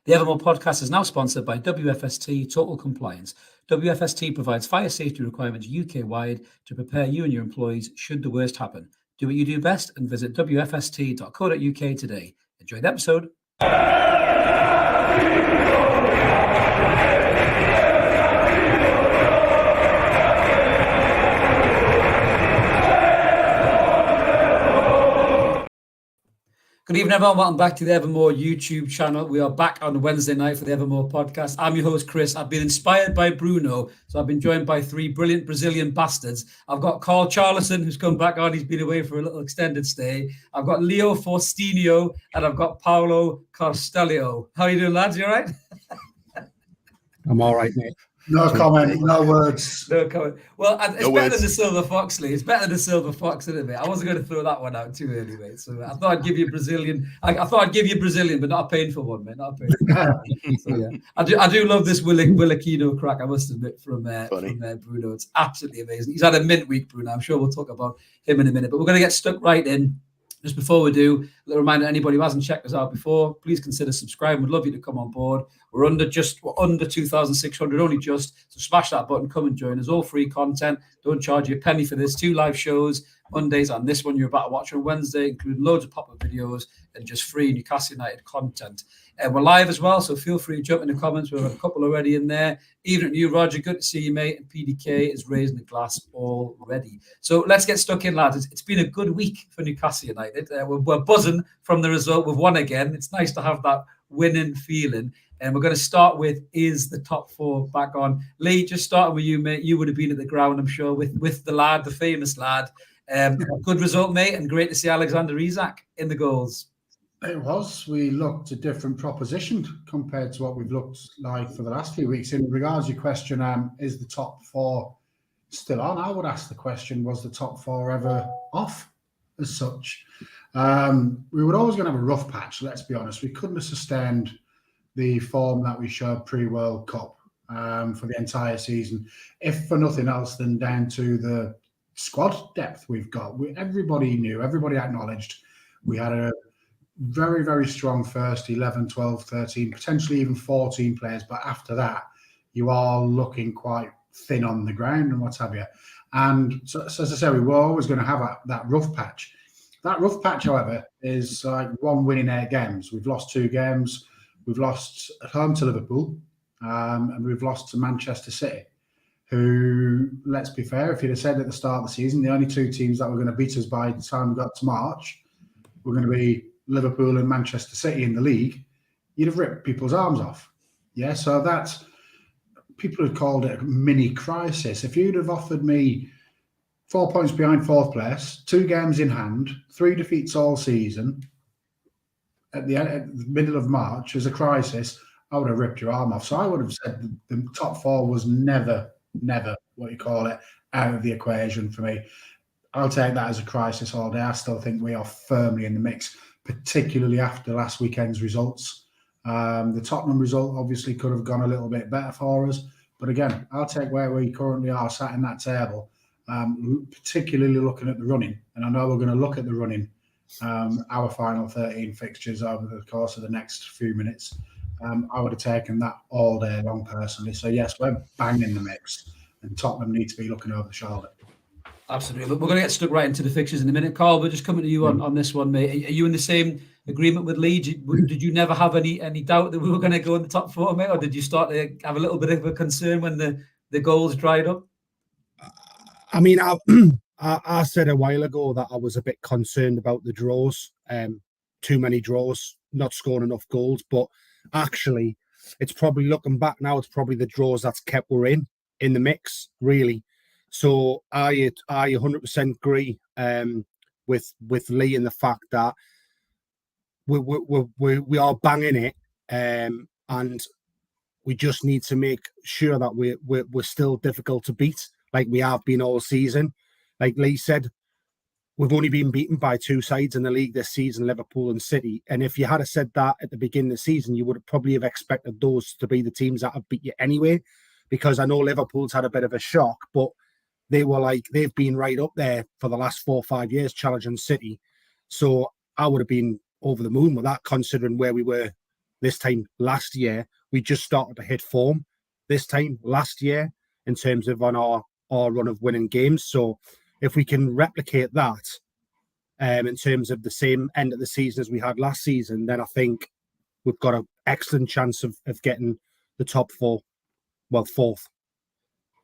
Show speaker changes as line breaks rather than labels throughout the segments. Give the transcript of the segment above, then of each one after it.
The Evermore podcast is now sponsored by WFST Total Compliance. WFST provides fire safety requirements UK-wide to prepare you and your employees should the worst happen. Do what you do best and visit wfst.co.uk today. Enjoy the episode. Good evening, everyone. Welcome back to the Evermore YouTube channel. We are back on Wednesday night for the Evermore podcast. I'm your host, Chris. I've been inspired by Bruno, so I've been joined by three brilliant Brazilian bastards. I've got Carl Charlison, who's come back on. He's been away for a little extended stay. I've got Leo Faustino, and I've got Paolo Castellio. How are you doing, lads? You all right?
I'm all right, mate.
No comment, no words.
No comment. Well, it's better than the Silver Fox, Lee. It's better than the Silver Fox, isn't it, mate? I wasn't going to throw that one out too early, mate. So I thought I'd give you Brazilian. I thought I'd give you Brazilian, but not a painful one, mate. Not a painful one. So, yeah. I do love this Willikino crack, I must admit, from Bruno. It's absolutely amazing. He's had a mint week, Bruno. I'm sure we'll talk about him in a minute. But we're going to get stuck right in. Just before we do, a little reminder, anybody who hasn't checked us out before, please consider subscribing. We'd love you to come on board. We're under 2,600, only just. So smash that button, come and join us. All free content. Don't charge you a penny for this. 2 live shows, Mondays and this one you're about to watch on Wednesday, including loads of pop-up videos and just free Newcastle United content. We're live as well, so feel free to jump in the comments. We've got a couple already in there. Even at you, Roger, good to see you, mate. And PDK is raising the glass already. So let's get stuck in, lads. It's been a good week for Newcastle United. We're buzzing from the result. We've won again. It's nice to have that winning feeling. And we're going to start with, is the top four back on? Lee, just starting with you, mate. You would have been at the ground, I'm sure, with the lad, the famous lad. Good result, mate, and great to see Alexander Isak in the goals.
It was. We looked a different proposition compared to what we've looked like for the last few weeks. In regards to your question, is the top four still on? I would ask the question, was the top four ever off as such? We were always going to have a rough patch, let's be honest. We couldn't have sustained the form that we showed pre-World Cup for the entire season, if for nothing else than down to the squad depth we've got. Everybody knew, everybody acknowledged we had a very, very strong first 11, 12, 13, potentially even 14 players. But after that, you are looking quite thin on the ground and what have you. And so as I say, we were always going to have that rough patch. That rough patch, however, is like 1 win in 8 games. We've lost 2 games. We've lost at home to Liverpool and we've lost to Manchester City, who, let's be fair, if you'd have said at the start of the season, the only 2 teams that were going to beat us by the time we got to March were going to be Liverpool and Manchester City in the league, you'd have ripped people's arms off. Yeah, so that's, people have called it a mini crisis. If you'd have offered me 4 points behind 4th place, 2 games in hand, 3 defeats all season, at the middle of March as a crisis, I would have ripped your arm off. So I would have said the top 4 was never, what you call it, out of the equation for me. I'll take that as a crisis all day. I still think we are firmly in the mix, particularly after last weekend's results. The Tottenham result obviously could have gone a little bit better for us. But again, I'll take where we currently are sat in that table, particularly looking at the running. And I know we're going to look at the running, our final 13 fixtures over the course of the next few minutes. I would have taken that all day long personally. So yes, we're bang in the mix and Tottenham need to be looking over the shoulder.
Absolutely. We're going to get stuck right into the fixtures in a minute. Carl, we're just coming to you on this one, mate. Are you in the same agreement with Lee? Did you never have any doubt that we were going to go in the top 4, mate? Or did you start to have a little bit of a concern when the goals dried up?
I mean, I said a while ago that I was a bit concerned about the draws. Too many draws, not scoring enough goals. But actually, it's probably, looking back now, it's probably the draws that's kept we're in the mix, really. So I 100% agree with Lee in the fact that we are banging it, and we just need to make sure that we're still difficult to beat, like we have been all season. Like Lee said, we've only been beaten by 2 sides in the league this season, Liverpool and City. And if you had said that at the beginning of the season, you would probably have expected those to be the teams that have beat you anyway, because I know Liverpool's had a bit of a shock, but they've been right up there for the last 4 or 5 years challenging City. So I would have been over the moon with that, considering where we were this time last year. We just started to hit form this time last year in terms of on our run of winning games. So if we can replicate that in terms of the same end of the season as we had last season, then I think we've got an excellent chance of getting the top four, well, fourth.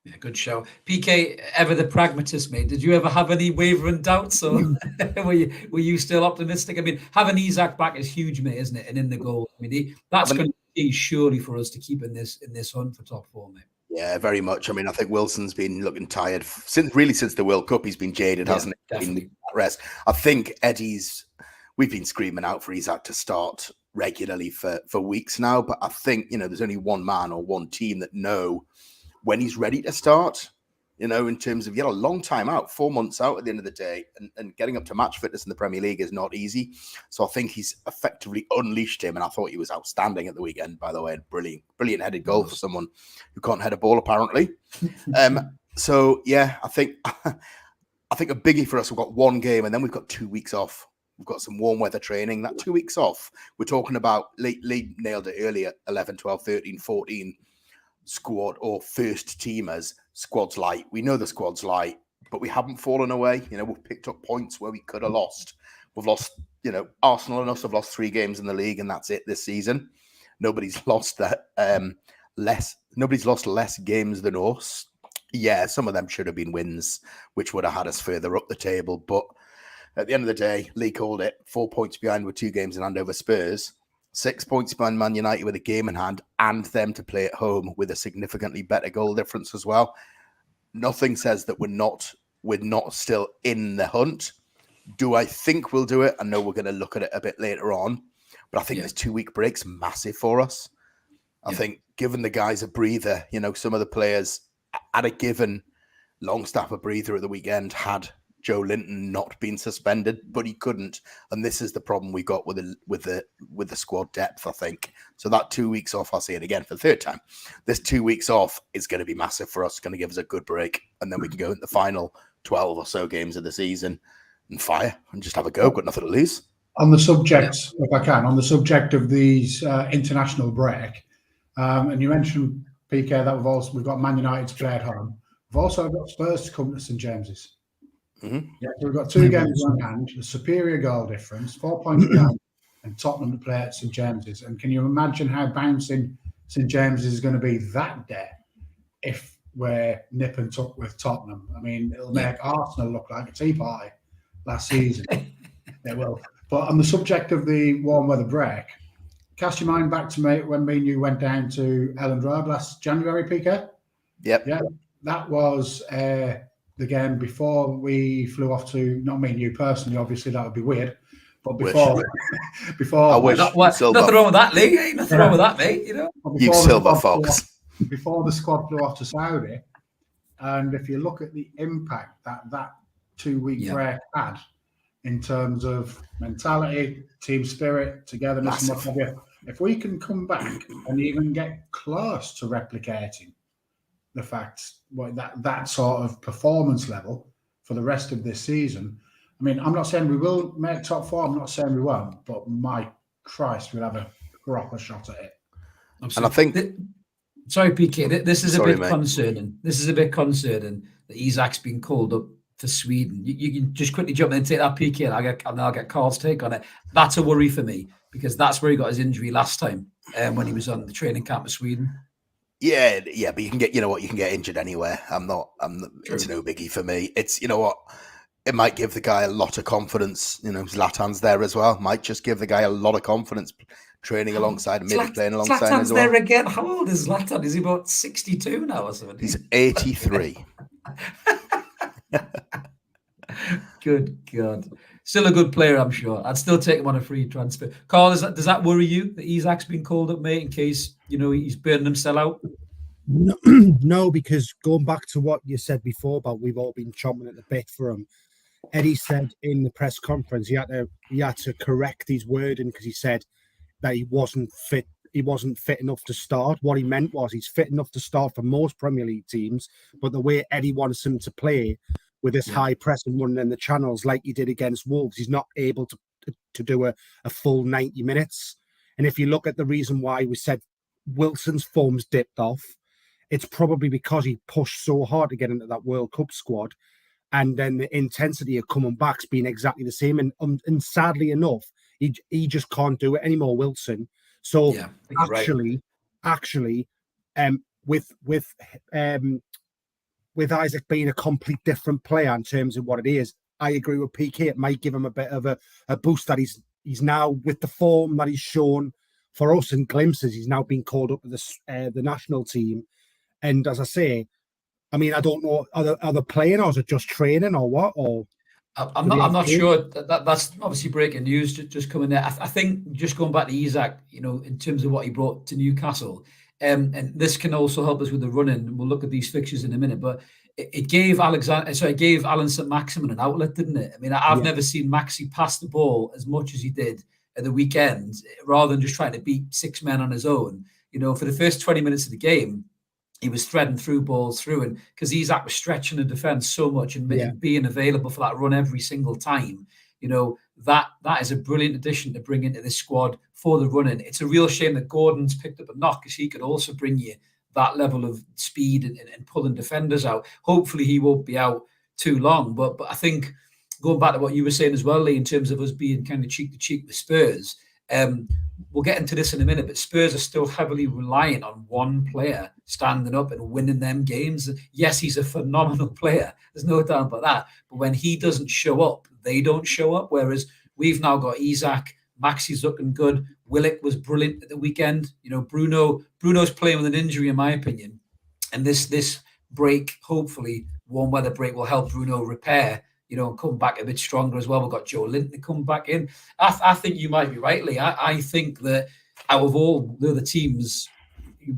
Yeah, good show. PK, ever the pragmatist, mate. Did you ever have any wavering doubts, or were you still optimistic? I mean, having Isak back is huge, mate, isn't it? And in the goal, I mean, that's going to be surely for us to keep in this hunt for top four, mate.
Yeah, very much. I mean, I think Wilson's been looking tired since the World Cup. He's been jaded, hasn't he?
Definitely.
Rest. I think we've been screaming out for Isak to start regularly for weeks now, but I think, there's only one man or one team that know when he's ready to start, in terms of, a long time out, 4 months out at the end of the day, and getting up to match fitness in the Premier League is not easy. So I think he's effectively unleashed him, and I thought he was outstanding at the weekend, by the way. Brilliant headed goal for someone who can't head a ball, apparently. So, yeah, I think a biggie for us, we've got one game, and then we've got 2 weeks off. We've got some warm weather training. That 2 weeks off, we're talking about, Lee nailed it earlier, 11, 12, 13, 14, squad or first teamers. Squad's light. We know the squad's light, but we haven't fallen away. We've picked up points where we could have lost. We've lost, Arsenal and us have lost 3 games in the league, and that's it this season. Nobody's lost less games than us. Yeah, some of them should have been wins, which would have had us further up the table. But at the end of the day, Lee called it 4 points behind with 2 games in hand over Spurs. 6 points behind Man United with a game in hand, and them to play at home with a significantly better goal difference as well. Nothing says that we're not still in the hunt. Do I think we'll do it? I know we're going to look at it a bit later on, but I think this 2 week break's massive for us. I think giving the guys a breather, some of the players at a given Longstaff a breather at the weekend had Joe Linton not been suspended, but he couldn't, and this is the problem we got with the squad depth, I think. So that 2 weeks off, I'll say it again for the third time. This 2 weeks off is going to be massive for us. It's going to give us a good break, and then we can go into the final 12 or so games of the season and fire and just have a go. Got nothing to lose.
On the subject, if I can, on the subject of these international break, and you mentioned, PK, that we've got Man United to play at home. We've also got Spurs to come to St James's.
Mm-hmm.
Yeah, so we've got 2 games on hand, a superior goal difference, 4 points down, and Tottenham to play at St James's. And can you imagine how bouncing St James's is going to be that day if we're nip and tuck with Tottenham? I mean, it'll make Arsenal look like a tea party last season. It will. But on the subject of the warm weather break, cast your mind back to when me and you went down to Elland Road last January, PK.
Yep.
Yeah, that was the game before we flew off to, not me and you personally, obviously that would be weird, but before
I wish.
Nothing wrong with that, Lee. Ain't nothing wrong with that, mate.
You silver fox.
Before the squad flew off to Saudi, and if you look at the impact that 2 week break had in terms of mentality, team spirit, togetherness, and what have you, if we can come back and even get close to replicating the fact that sort of performance level for the rest of this season. I mean, I'm not saying we will make top 4. I'm not saying we won't, but my Christ, we'll have a proper shot at it.
Absolutely.
And I think,
sorry, PK, this is a bit
mate.
concerning. This is a bit concerning that Isak's been called up for Sweden. You can just quickly jump in and take that, PK, and I'll get Carl's take on it. That's a worry for me, because that's where he got his injury last time when he was on the training camp of Sweden.
Yeah, but you can get, you can get injured anywhere. It's no biggie for me. It's, it might give the guy a lot of confidence. Zlatan's there as well. Might just give the guy a lot of confidence training alongside him, maybe playing alongside him as well.
Zlatan's there again. How old is Zlatan? Is he about 62 now or something?
He's 83.
Good God. Still a good player, I'm sure. I'd still take him on a free transfer. Carl, does that worry you that Isak's been called up, mate, in case, he's burning himself out?
No, because going back to what you said before about we've all been chomping at the bit for him, Eddie said in the press conference he had to correct his wording because he said that he wasn't fit. He wasn't fit enough to start. What he meant was he's fit enough to start for most Premier League teams, but the way Eddie wants him to play with this high press and running in the channels like he did against Wolves, he's not able to do a full 90 minutes. And if you look at the reason why we said Wilson's form's dipped off, it's probably because he pushed so hard to get into that World Cup squad. And then the intensity of coming back's been exactly the same. And sadly enough, he just can't do it anymore, Wilson. So actually, with Isaac being a complete different player in terms of what it is, I agree with PK. It might give him a bit of a boost that he's now, with the form that he's shown for us in glimpses, he's now been called up to the national team. And as I say, I mean, I don't know, are they playing, or is it just training, or what? Or
I'm not sure. That's obviously breaking news just coming there. I think just going back to Isaac, in terms of what he brought to Newcastle, and this can also help us with the running. We'll look at these fixtures in a minute, but it gave Alan St. Maximin an outlet, didn't it? I mean, I've never seen Maxi pass the ball as much as he did at the weekend, rather than just trying to beat 6 men on his own. For the first 20 minutes of the game, he was threading through balls through, and because Isaac was stretching the defence so much and being available for that run every single time, that is a brilliant addition to bring into this squad for the running. It's a real shame that Gordon's picked up a knock, because he could also bring you that level of speed and pulling defenders out. Hopefully he won't be out too long, but I think going back to what you were saying as well, Lee, in terms of us being kind of cheek to cheek with Spurs, we'll get into this in a minute, but Spurs are still heavily reliant on one player standing up and winning them games. Yes, he's a phenomenal player. There's no doubt about that. But when he doesn't show up, they don't show up. Whereas we've now got Isaac, Maxi's looking good. Willock was brilliant at the weekend. Bruno's playing with an injury, in my opinion. And this break, hopefully, warm weather break, will help Bruno repair, and come back a bit stronger as well. We've got Joe Linton to come back in. I think you might be right, Lee. I think that out of all the other teams,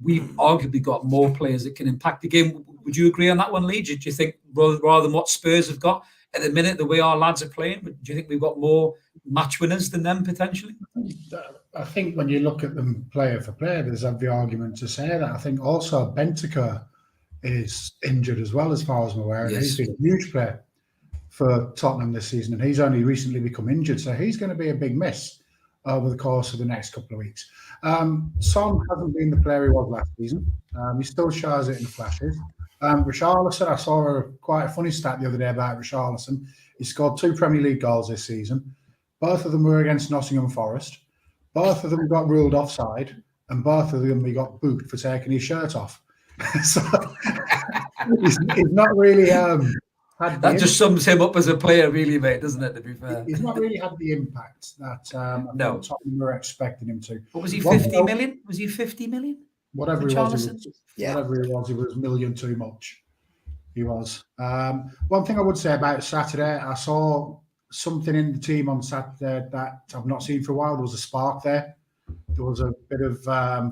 we've arguably got more players that can impact the game. Would you agree on that one, Lee? Do you think, rather than what Spurs have got at the minute, the way our lads are playing, do you think we've got more match winners than them potentially?
I think when you look at them player for player, there's every argument to say that. I think also Bentancur is injured as well, as far as I'm aware. Yes. He's been a huge player for Tottenham this season, and he's only recently become injured, so he's going to be a big miss over the course of the next couple of weeks. Son hasn't been the player he was last season. He still shows it in flashes. Richarlison, I saw quite a funny stat the other day about Richarlison. He scored 2 Premier League goals this season. Both of them were against Nottingham Forest. Both of them got ruled offside, and both of them he got booked for taking his shirt off. So he's not really
that just sums him up as a player, really, mate, doesn't it, to be fair?
He's not really had the impact that Tottenham were expecting him to.
What was he, 50 million? Was he 50 million?
Whatever he was, he was a million too much. He was. One thing I would say about Saturday, I saw something in the team on Saturday that I've not seen for a while. There was a spark there. There was a bit of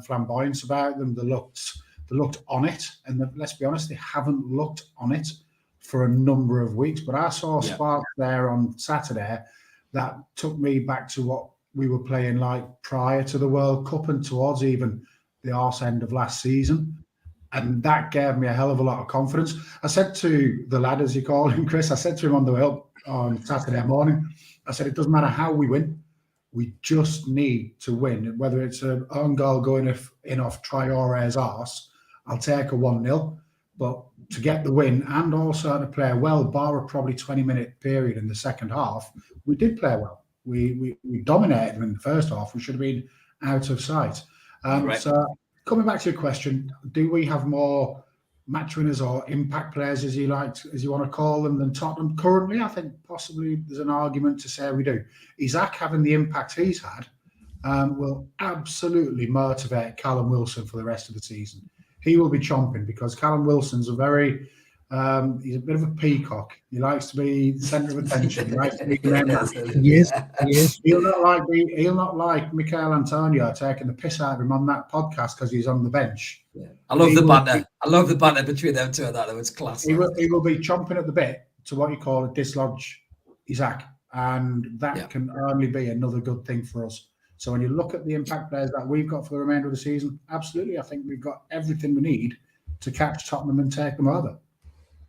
flamboyance about them. They looked on it, and let's be honest, they haven't looked on it for a number of weeks. But I saw a spark there on Saturday that took me back to what we were playing like prior to the World Cup and towards even the arse end of last season. And that gave me a hell of a lot of confidence. I said to the lad, as you call him, Chris, I said to him on the way up on Saturday morning, I said, it doesn't matter how we win. We just need to win. Whether it's an own goal going in off Traore's arse, I'll take a 1-0. But to get the win and also to play well, bar a probably 20-minute period in the second half, we did play well. We dominated them in the first half. We should have been out of sight. So coming back to your question, do we have more match winners or impact players, as you want to call them, than Tottenham currently? I think possibly there's an argument to say we do. Isaac, having the impact he's had, will absolutely motivate Callum Wilson for the rest of the season. He will be chomping, because Callum Wilson's he's a bit of a peacock. He likes to be the centre of attention. He likes to be
Yes.
He'll not like Michael Antonio taking the piss out of him on that podcast because he's on the bench.
Yeah. I love the banter. I love the banter between them two. That was class.
He will be chomping at the bit to what you call a dislodge Isaac, and that can only be another good thing for us. So when you look at the impact players that we've got for the remainder of the season, absolutely, I think we've got everything we need to catch Tottenham and take them over.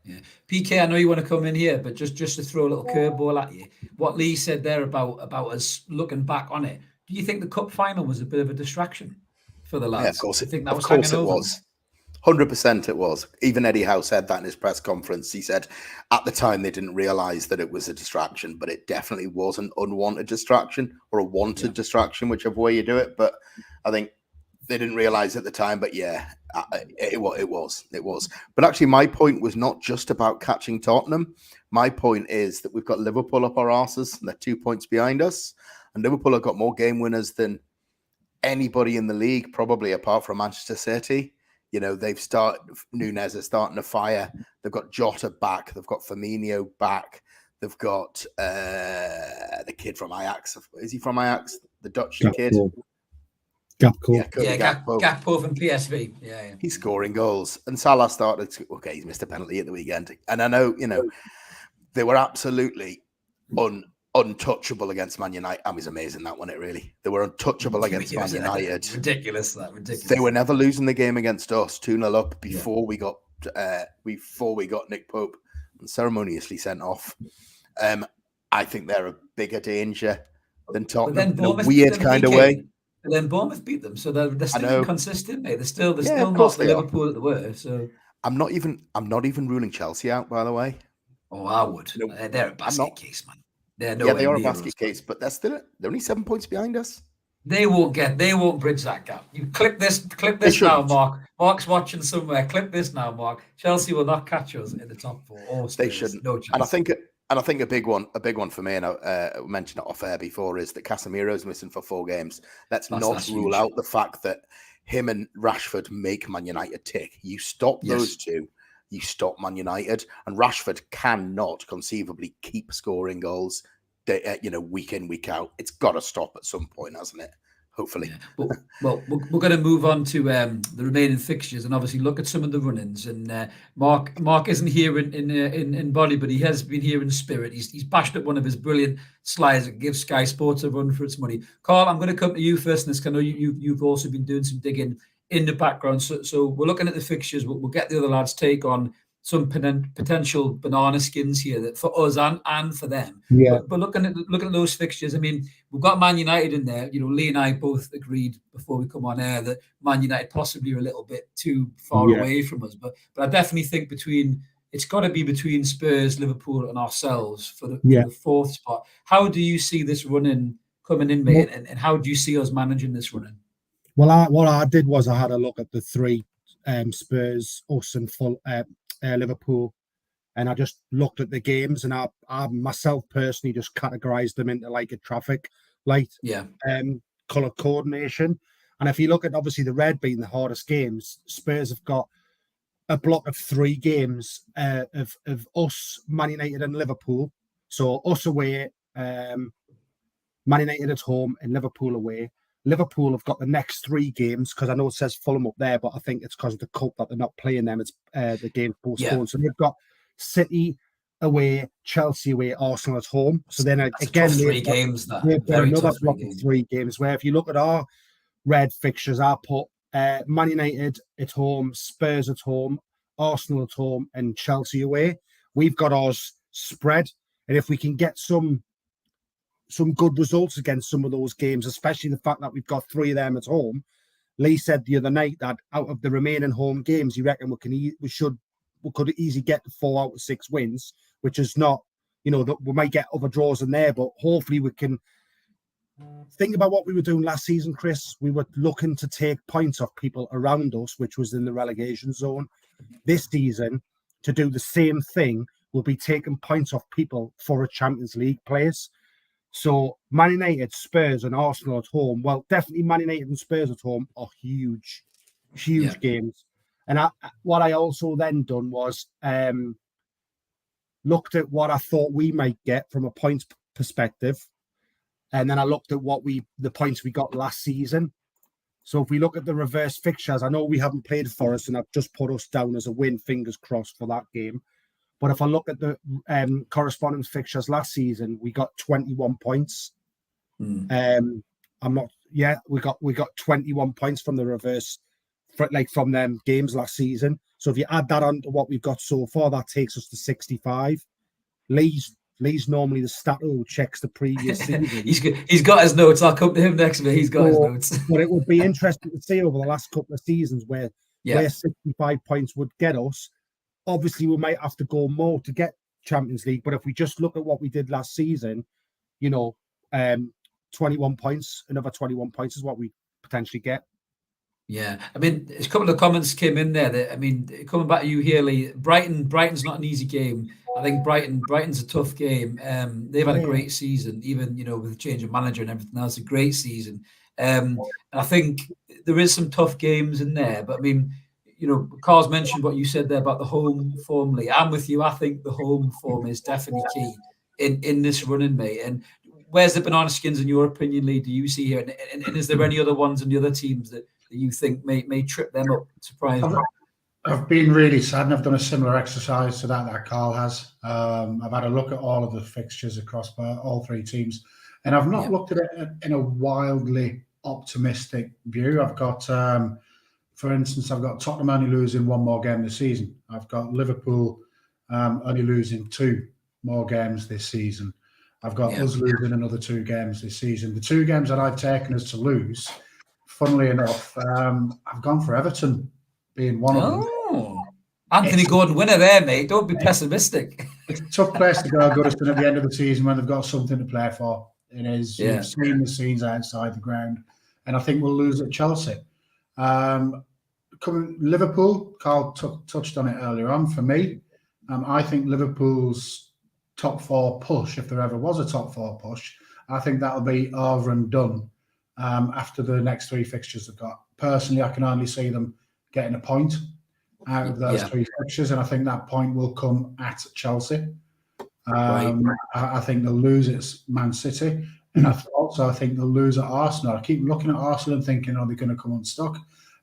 Yeah. PK, I know you want to come in here, but just to throw a little curveball at you, what Lee said there about us looking back on it, do you think the cup final was a bit of a distraction for the lads?
Yeah, of course.
I think that
Of
was
course
hanging
it
over
was. 100% it was. Even Eddie Howe said that in his press conference. He said at the time they didn't realize that it was a distraction, but it definitely was an unwanted distraction or a wanted distraction, whichever way you do it. But I think they didn't realize at the time. But yeah, it was. But actually, my point was not just about catching Tottenham. My point is that we've got Liverpool up our arses and they're 2 points behind us. And Liverpool have got more game winners than anybody in the league, probably apart from Manchester City. You know, they've started, Nunes is starting to fire. They've got Jota back. They've got Firmino back. They've got the kid from Ajax. Is he from Ajax? The Dutch kid?
Gakpo.
Gakpo from PSV. Yeah.
He's scoring goals. And Salah started to, okay, he's missed a penalty at the weekend. And I know, you know, they were absolutely untouchable against Man United. It was amazing that one. They were untouchable against Man United.
Ridiculous.
They were never losing the game against us 2-0 up before we got Nick Pope and ceremoniously sent off. I think they're a bigger danger than Tottenham in a weird kind of way.
And then Bournemouth beat them, so they're still inconsistent, mate. They're still not the Liverpool that they were. So I'm not even ruling Chelsea out, by the way. Oh, I would. They're a basket case, man.
They are a basket case, but they're only 7 points behind us.
They won't bridge that gap. You click this now, Mark. Mark's watching somewhere. Click this now, Mark. Chelsea will not catch us in the top four. They shouldn't. No chance.
And I think a big one for me, and I mentioned it off air before, is that Casemiro's missing for 4 games. Let's not rule out the fact that him and Rashford make Man United tick. You stop those two, you stop Man United, and Rashford cannot conceivably keep scoring goals, week in, week out. It's got to stop at some point, hasn't it? Hopefully.
Yeah. Well, we're going to move on to the remaining fixtures and obviously look at some of the run-ins. And Mark isn't here in body, but he has been here in spirit. He's bashed up one of his brilliant slides that gives Sky Sports a run for its money. Carl, I'm going to come to you first, and I know you've also been doing some digging in the background. So we're looking at the fixtures. We'll get the other lads' take on some potential banana skins here that for us and for them.
Yeah.
But looking at those fixtures, I mean, we've got Man United in there. You know, Lee and I both agreed before we come on air that Man United possibly are a little bit too far away from us. But I definitely think it's got to be between Spurs, Liverpool, and ourselves for the fourth spot. How do you see this run-in coming in, mate? And how do you see us managing this run-in?
Well, what I did was I had a look at the 3 Spurs, us, and Liverpool, and I just looked at the games, and I myself personally just categorized them into like a traffic light, color coordination. And if you look at obviously the red being the hardest games, Spurs have got a block of 3 games of us, Man United, and Liverpool. So us away, Man United at home, and Liverpool away. Liverpool have got the next 3 games, because I know it says Fulham up there, but I think it's because of the cup that they're not playing them. It's the game postponed. Yeah. So they've got City away, Chelsea away, Arsenal at home. So then again,
they've got
another block of 3 games. Where if you look at our red fixtures, I put Man United at home, Spurs at home, Arsenal at home, and Chelsea away. We've got ours spread, and if we can get some good results against some of those games, especially the fact that we've got 3 of them at home. Lee said the other night that out of the remaining home games, he reckoned we could easily get 4 out of 6 wins, which is not, we might get other draws in there, but hopefully we can think about what we were doing last season, Chris. We were looking to take points off people around us, which was in the relegation zone. This season, to do the same thing, we'll be taking points off people for a Champions League place. So Man United, Spurs, and Arsenal at home. Well, definitely Man United and Spurs at home are huge games. And what I also then done was looked at what I thought we might get from a points perspective, and then I looked at the points we got last season. So if we look at the reverse fixtures, I know we haven't played Forest, and I've just put us down as a win. Fingers crossed for that game. But if I look at the correspondence fixtures last season, we got 21 points. We got 21 points from the reverse, from them games last season. So if you add that on to what we've got so far, that takes us to 65. Lee's Lee's normally the stat who checks the previous season.
he's got his notes. I'll come to him next week. He's got his notes.
But it would be interesting to see over the last couple of seasons where 65 points would get us. Obviously, we might have to go more to get Champions League. But if we just look at what we did last season, 21 points, another 21 points is what we potentially get.
Yeah, I mean, a couple of comments came in there. That, I mean, coming back to you here, Lee, Brighton's not an easy game. I think Brighton's a tough game. They've had a great season, even with the change of manager and everything else. A great season. And I think there is some tough games in there. But I mean, Carl's mentioned what you said there about the home form, Lee. I'm with you. I think the home form is definitely key in this running, mate. And where's the banana skins in your opinion, Lee? Do you see here? And is there any other ones in the other teams that you think may trip them up? Surprise me.
I've been really sad, and I've done a similar exercise to that Carl has. I've had a look at all of the fixtures across all three teams, and I've not looked at it in a wildly optimistic view. I've got, for instance, I've got Tottenham only losing one more game this season. I've got Liverpool only losing 2 more games this season. I've got us losing another 2 games this season. The 2 games that I've taken us to lose, funnily enough, I've gone for Everton being one of them.
Anthony Gordon winner there, mate. Don't be pessimistic.
It's a tough place to go, Goodison, at the end of the season when they've got something to play for. It is. You've seen the scenes outside the ground, and I think we'll lose at Chelsea. Liverpool, Carl touched on it earlier on. For me, I think Liverpool's top 4 push, if there ever was a top 4 push, I think that'll be over and done after the next 3 fixtures they've got. Personally, I can only see them getting a point out of those 3 fixtures, and I think that point will come at Chelsea. I think they'll lose at Man City, and I think they'll lose at Arsenal. I keep looking at Arsenal and thinking, are they going to come unstuck?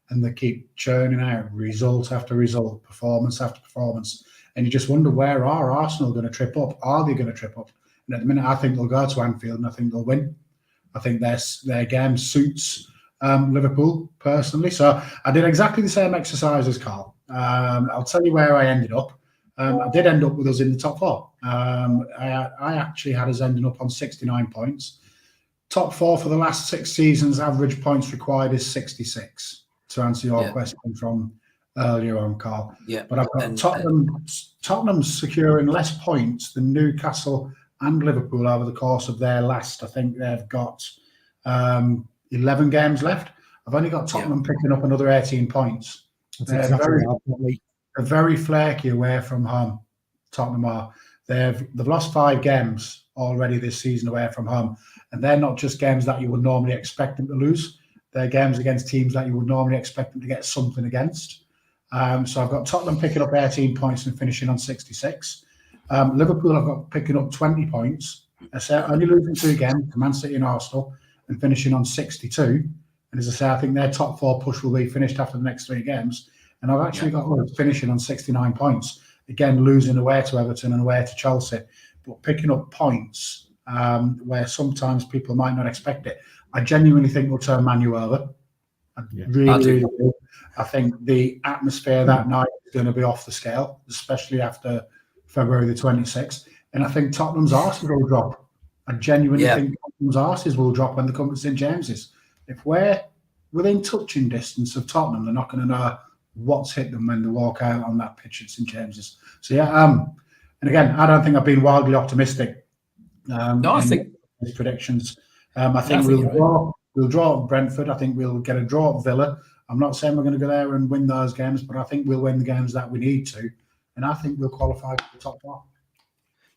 And they keep churning out result after result, performance after performance. And you just wonder, where are Arsenal going to trip up? Are they going to trip up? And at the minute, I think they'll go to Anfield and I think they'll win. I think their game suits Liverpool, personally. So I did exactly the same exercise as Carl. I'll tell you where I ended up. I did end up with us in the top 4. I actually had us ending up on 69 points. Top 4 for the last 6 seasons, average points required is 66, to answer your question from earlier on, Carl.
Yeah.
But I've got Tottenham securing less points than Newcastle and Liverpool over the course of their last. I think they've got 11 games left. I've only got Tottenham picking up another 18 points. They're very flaky away from home. Tottenham are. They've lost 5 games already this season away from home, and they're not just games that you would normally expect them to lose. They're games against teams that you would normally expect them to get something against. So I've got Tottenham picking up 18 points and finishing on 66. Liverpool I've got picking up 20 points. I say only losing 2 games to Man City and Arsenal and finishing on 62. And as I say, I think their top 4 push will be finished after the next 3 games. And I've actually got us finishing on 69 points. Again, losing away to Everton and away to Chelsea, but picking up points where sometimes people might not expect it. I genuinely think we'll turn Man U over. I really do. I think the atmosphere that night is going to be off the scale, especially after February the 26th. And I think Tottenham's arses will drop. I genuinely think Tottenham's arses will drop when they come to St James's. If we're within touching distance of Tottenham, they're not going to know what's hit them when they walk out on that pitch at St James's. So and again, I don't think I've been wildly optimistic. I think these predictions. I think we'll draw at Brentford. I think we'll get a draw at Villa. I'm not saying we're going to go there and win those games, but I think we'll win the games that we need to, and I think we'll qualify for the top 4.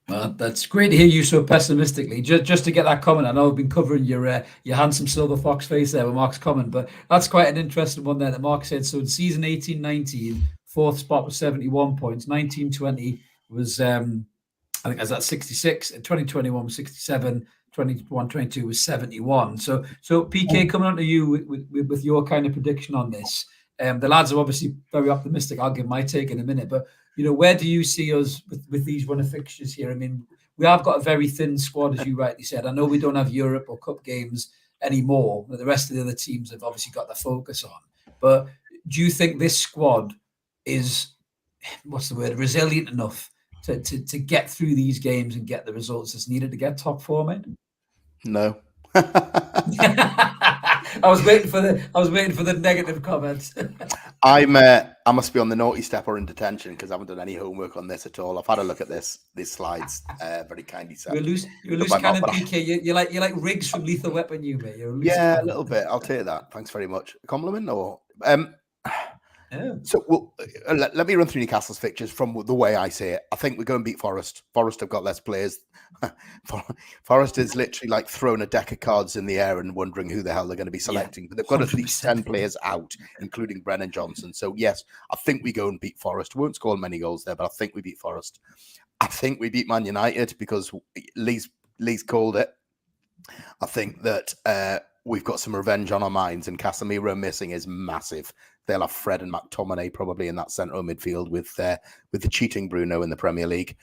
Well, that's great to hear you so pessimistically. Just to get that comment, I know I've been covering your handsome silver fox face there with Mark's comment, but that's quite an interesting one there that Mark said. So in season 18-19, 4th spot was 71 points. 19-20 was, I think, as that 66. And 2021 was 67. 21-22 was 71. So PK, coming on to you with your kind of prediction on this. The lads are obviously very optimistic. I'll give my take in a minute, but where do you see us with these run of fixtures here? I mean, we have got a very thin squad, as you rightly said. I know we don't have Europe or Cup games anymore, but the rest of the other teams have obviously got their focus on. But do you think this squad is, resilient enough to get through these games and get the results that's needed to get top 4, mate?
No.
I was waiting for the negative comments.
I must be on the naughty step or in detention because I haven't done any homework on this at all. I've had a look at these slides very kindly.
You're a loose cannon, PK. You're like Riggs from Lethal Weapon, you mate. You're a loose
cannon.
a
little bit. I'll take that. Thanks very much. A compliment or
yeah.
So let me run through Newcastle's fixtures from the way I see it. I think we're going to beat Forest. Forest have got less players. Forest is literally like throwing a deck of cards in the air and wondering who the hell they're going to be selecting. But they've got 100%. At least 10 players out, including Brennan Johnson. So yes, I think we go and beat Forest. We won't score many goals there, but I think we beat Forest. I think we beat Man United because Lee's called it. I think that we've got some revenge on our minds, and Casemiro missing is massive. They'll have Fred and McTominay probably in that central midfield with the cheating Bruno in the Premier League.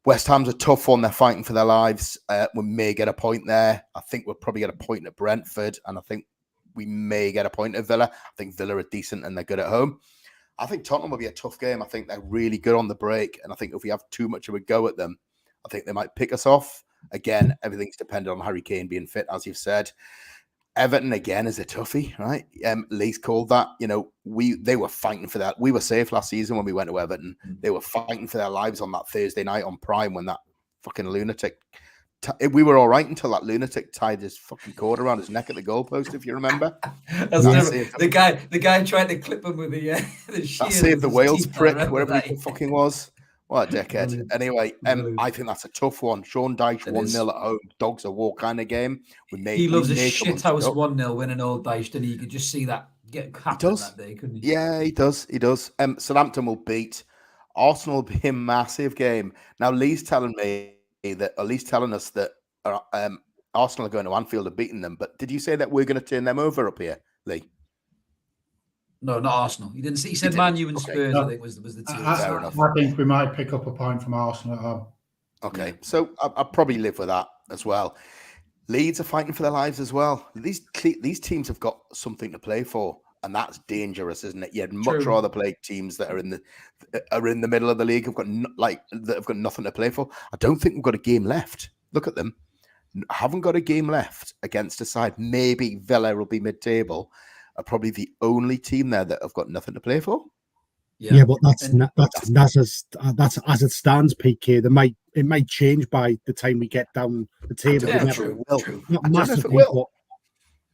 West Ham's a tough one. They're fighting for their lives. We may get a point there. I think we'll probably get a point at Brentford, and I think we may get a point at Villa. I think Villa are decent and they're good at home. I think Tottenham will be a tough game. I think they're really good on the break, and I think if we have too much of a go at them, I think they might pick us off. Again, everything's dependent on Harry Kane being fit, as you've said. Everton again is a toughie, right? Lee's called that. You know, they were fighting for that. We were safe last season when we went to Everton. They were fighting for their lives on that Thursday night on Prime when that fucking lunatic. We were all right until that lunatic tied his fucking cord around his neck at the goalpost. If you remember,
the guy tried to clip him with the
that saved the Wales prick, wherever he fucking was. What a dickhead. Brilliant. Anyway, I think that's a tough one. Sean Dyche 1-0 at home. Dogs a war kind of game.
He loves a shithouse 1-0 winning Old Dyche, and you could just see that get happen that day, couldn't he?
Yeah, he does. Southampton will beat. Arsenal will be a massive game. Now, Lee's telling us that Arsenal are going to Anfield and beating them. But did you say that we're going to turn them over up here, Lee?
No, not Arsenal. He didn't. He said Man U and Spurs. No, I think was the two.
Fair enough. I think we might pick up a point from Arsenal at home.
Okay, so I'll probably live with that as well. Leeds are fighting for their lives as well. These teams have got something to play for, and that's dangerous, isn't it? You'd much rather play teams that are in the middle of the league, have got nothing to play for. I don't think we've got a game left. Look at them. Haven't got a game left against a side. Maybe Villa will be mid-table. Are probably the only team there that have got nothing to play for.
Yeah, but that's as it stands, PK. It might change by the time we get down the table.
Yeah, true. Not massively, but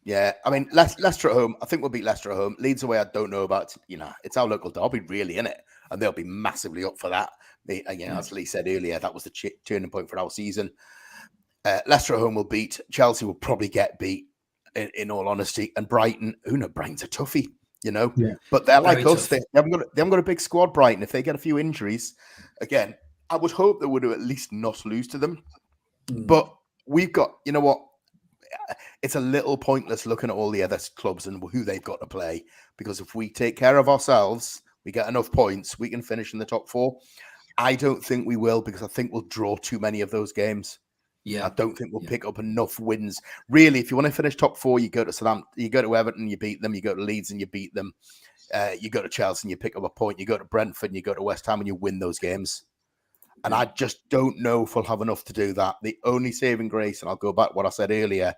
yeah, I mean, Leicester at home. I think we'll beat Leicester at home. Leeds away, I don't know about. You know, it's our local derby, really, isn't it? And they'll be massively up for that. Again, as Lee said earlier, that was the turning point for our season. Leicester at home will beat. Chelsea will probably get beat. In all honesty, and Brighton, Brighton's a toughie, you know. Yeah. But they're like us. They haven't got a big squad. Brighton, if they get a few injuries, again, I would hope they would at least not lose to them. But we've got, you know what? It's a little pointless looking at all the other clubs and who they've got to play, because if we take care of ourselves, we get enough points, we can finish in the top 4. I don't think we will, because I think we'll draw too many of those games. Yeah, I don't think we'll pick up enough wins. Really, if you want to finish top 4, you go to Southampton, you go to Everton, you beat them. You go to Leeds and you beat them. You go to Chelsea and you pick up a point. You go to Brentford and you go to West Ham and you win those games. And I just don't know if we'll have enough to do that. The only saving grace, and I'll go back to what I said earlier,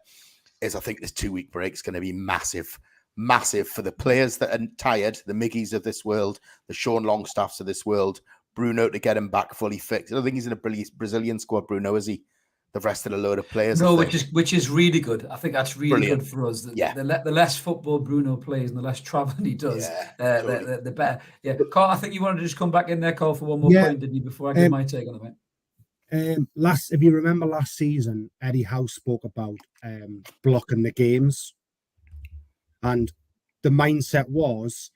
is I think this 2-week break is going to be massive. Massive for the players that are tired, the Miggies of this world, the Sean Longstaffs of this world, Bruno to get him back fully fixed. I don't think he's in a Brazilian squad, Bruno, is he? They've rested a load of players.
No, which is really good. I think that's really good for us. The less football Bruno plays and the less traveling he does, the better. Yeah, Carl, I think you wanted to just come back in there, Carl, for one more point, didn't you? Before I give my take on it, mate.
If you remember last season, Eddie Howe spoke about blocking the games, and the mindset was,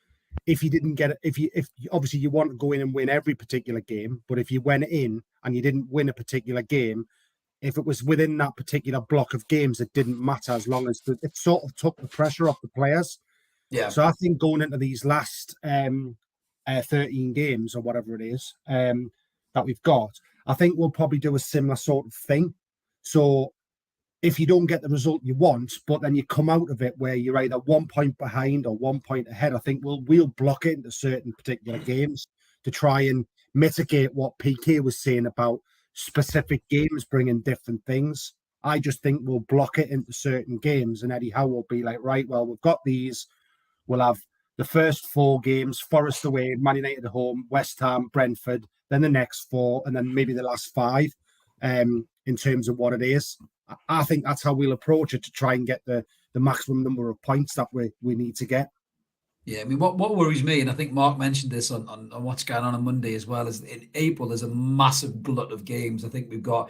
if you didn't get it, if obviously you want to go in and win every particular game, but if you went in and you didn't win a particular game, if it was within that particular block of games, it didn't matter, as long as it sort of took the pressure off the players. Yeah. So I think going into these last 13 games or whatever it is that we've got, I think we'll probably do a similar sort of thing. So if you don't get the result you want, but then you come out of it where you're either 1 point behind or 1 point ahead, I think we'll block it into certain particular games to try and mitigate what PK was saying about specific games bringing different things. I just think we'll block it into certain games, and Eddie Howe will be like, right, well, we've got these. We'll have the first 4 games, Forest away, Man United at home, West Ham, Brentford, then the next 4, and then maybe the last 5 in terms of what it is. I think that's how we'll approach it to try and get the maximum number of points that we need to get.
Yeah, I mean, what worries me, and I think Mark mentioned this on what's going on Monday as well, is in April there's a massive glut of games. I think we've got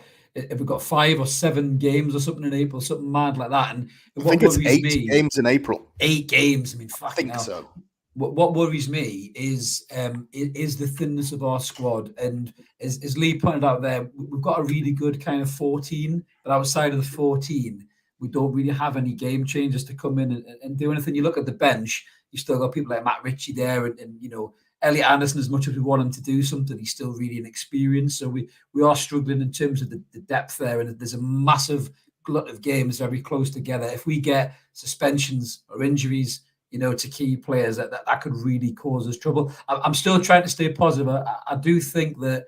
5 or 7 games or something in April, something mad like that. And
I think it's 8 games in April.
8 games. I mean, fucking hell.
So.
What worries me is the thinness of our squad, and as Lee pointed out there, we've got a really good kind of 14, but outside of the 14, we don't really have any game changers to come in and do anything. You look at the bench. You still got people like Matt Ritchie there, and you know, Elliot Anderson. As much as we want him to do something, he's still really inexperienced. So we are struggling in terms of the depth there, and there's a massive glut of games very close together. If we get suspensions or injuries, you know, to key players, that could really cause us trouble. I'm still trying to stay positive. I do think that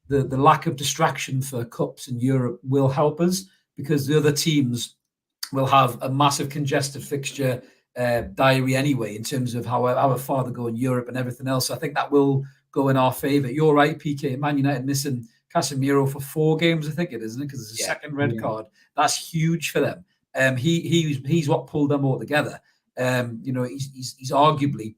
the lack of distraction for cups in Europe will help us, because the other teams will have a massive congested fixture diary anyway, in terms of how far they go in Europe and everything else. So I think that will go in our favour. You're right, PK. Man United missing Casemiro for 4 games, I think it is, isn't it? Because it's a second red card. That's huge for them. He's what pulled them all together. You know, he's arguably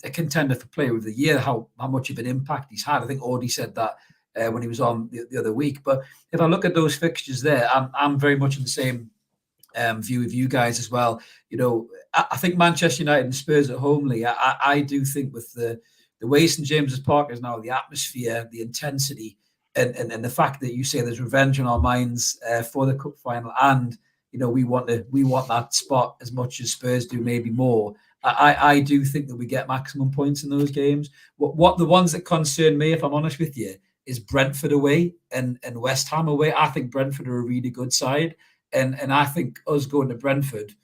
a contender for Player of the Year. How much of an impact he's had. I think Audie said that when he was on the other week. But if I look at those fixtures there, I'm very much in the same view of you guys as well. You know, I think Manchester United and Spurs at home, Lee, I do think with the way St James's Park is now, the atmosphere, the intensity, and the fact that you say there's revenge on our minds for the cup final, and you know we want that spot as much as Spurs do, maybe more. I do think that we get maximum points in those games. What the ones that concern me, if I'm honest with you, is Brentford away and West Ham away. I think Brentford are a really good side. And I think us going to Brentford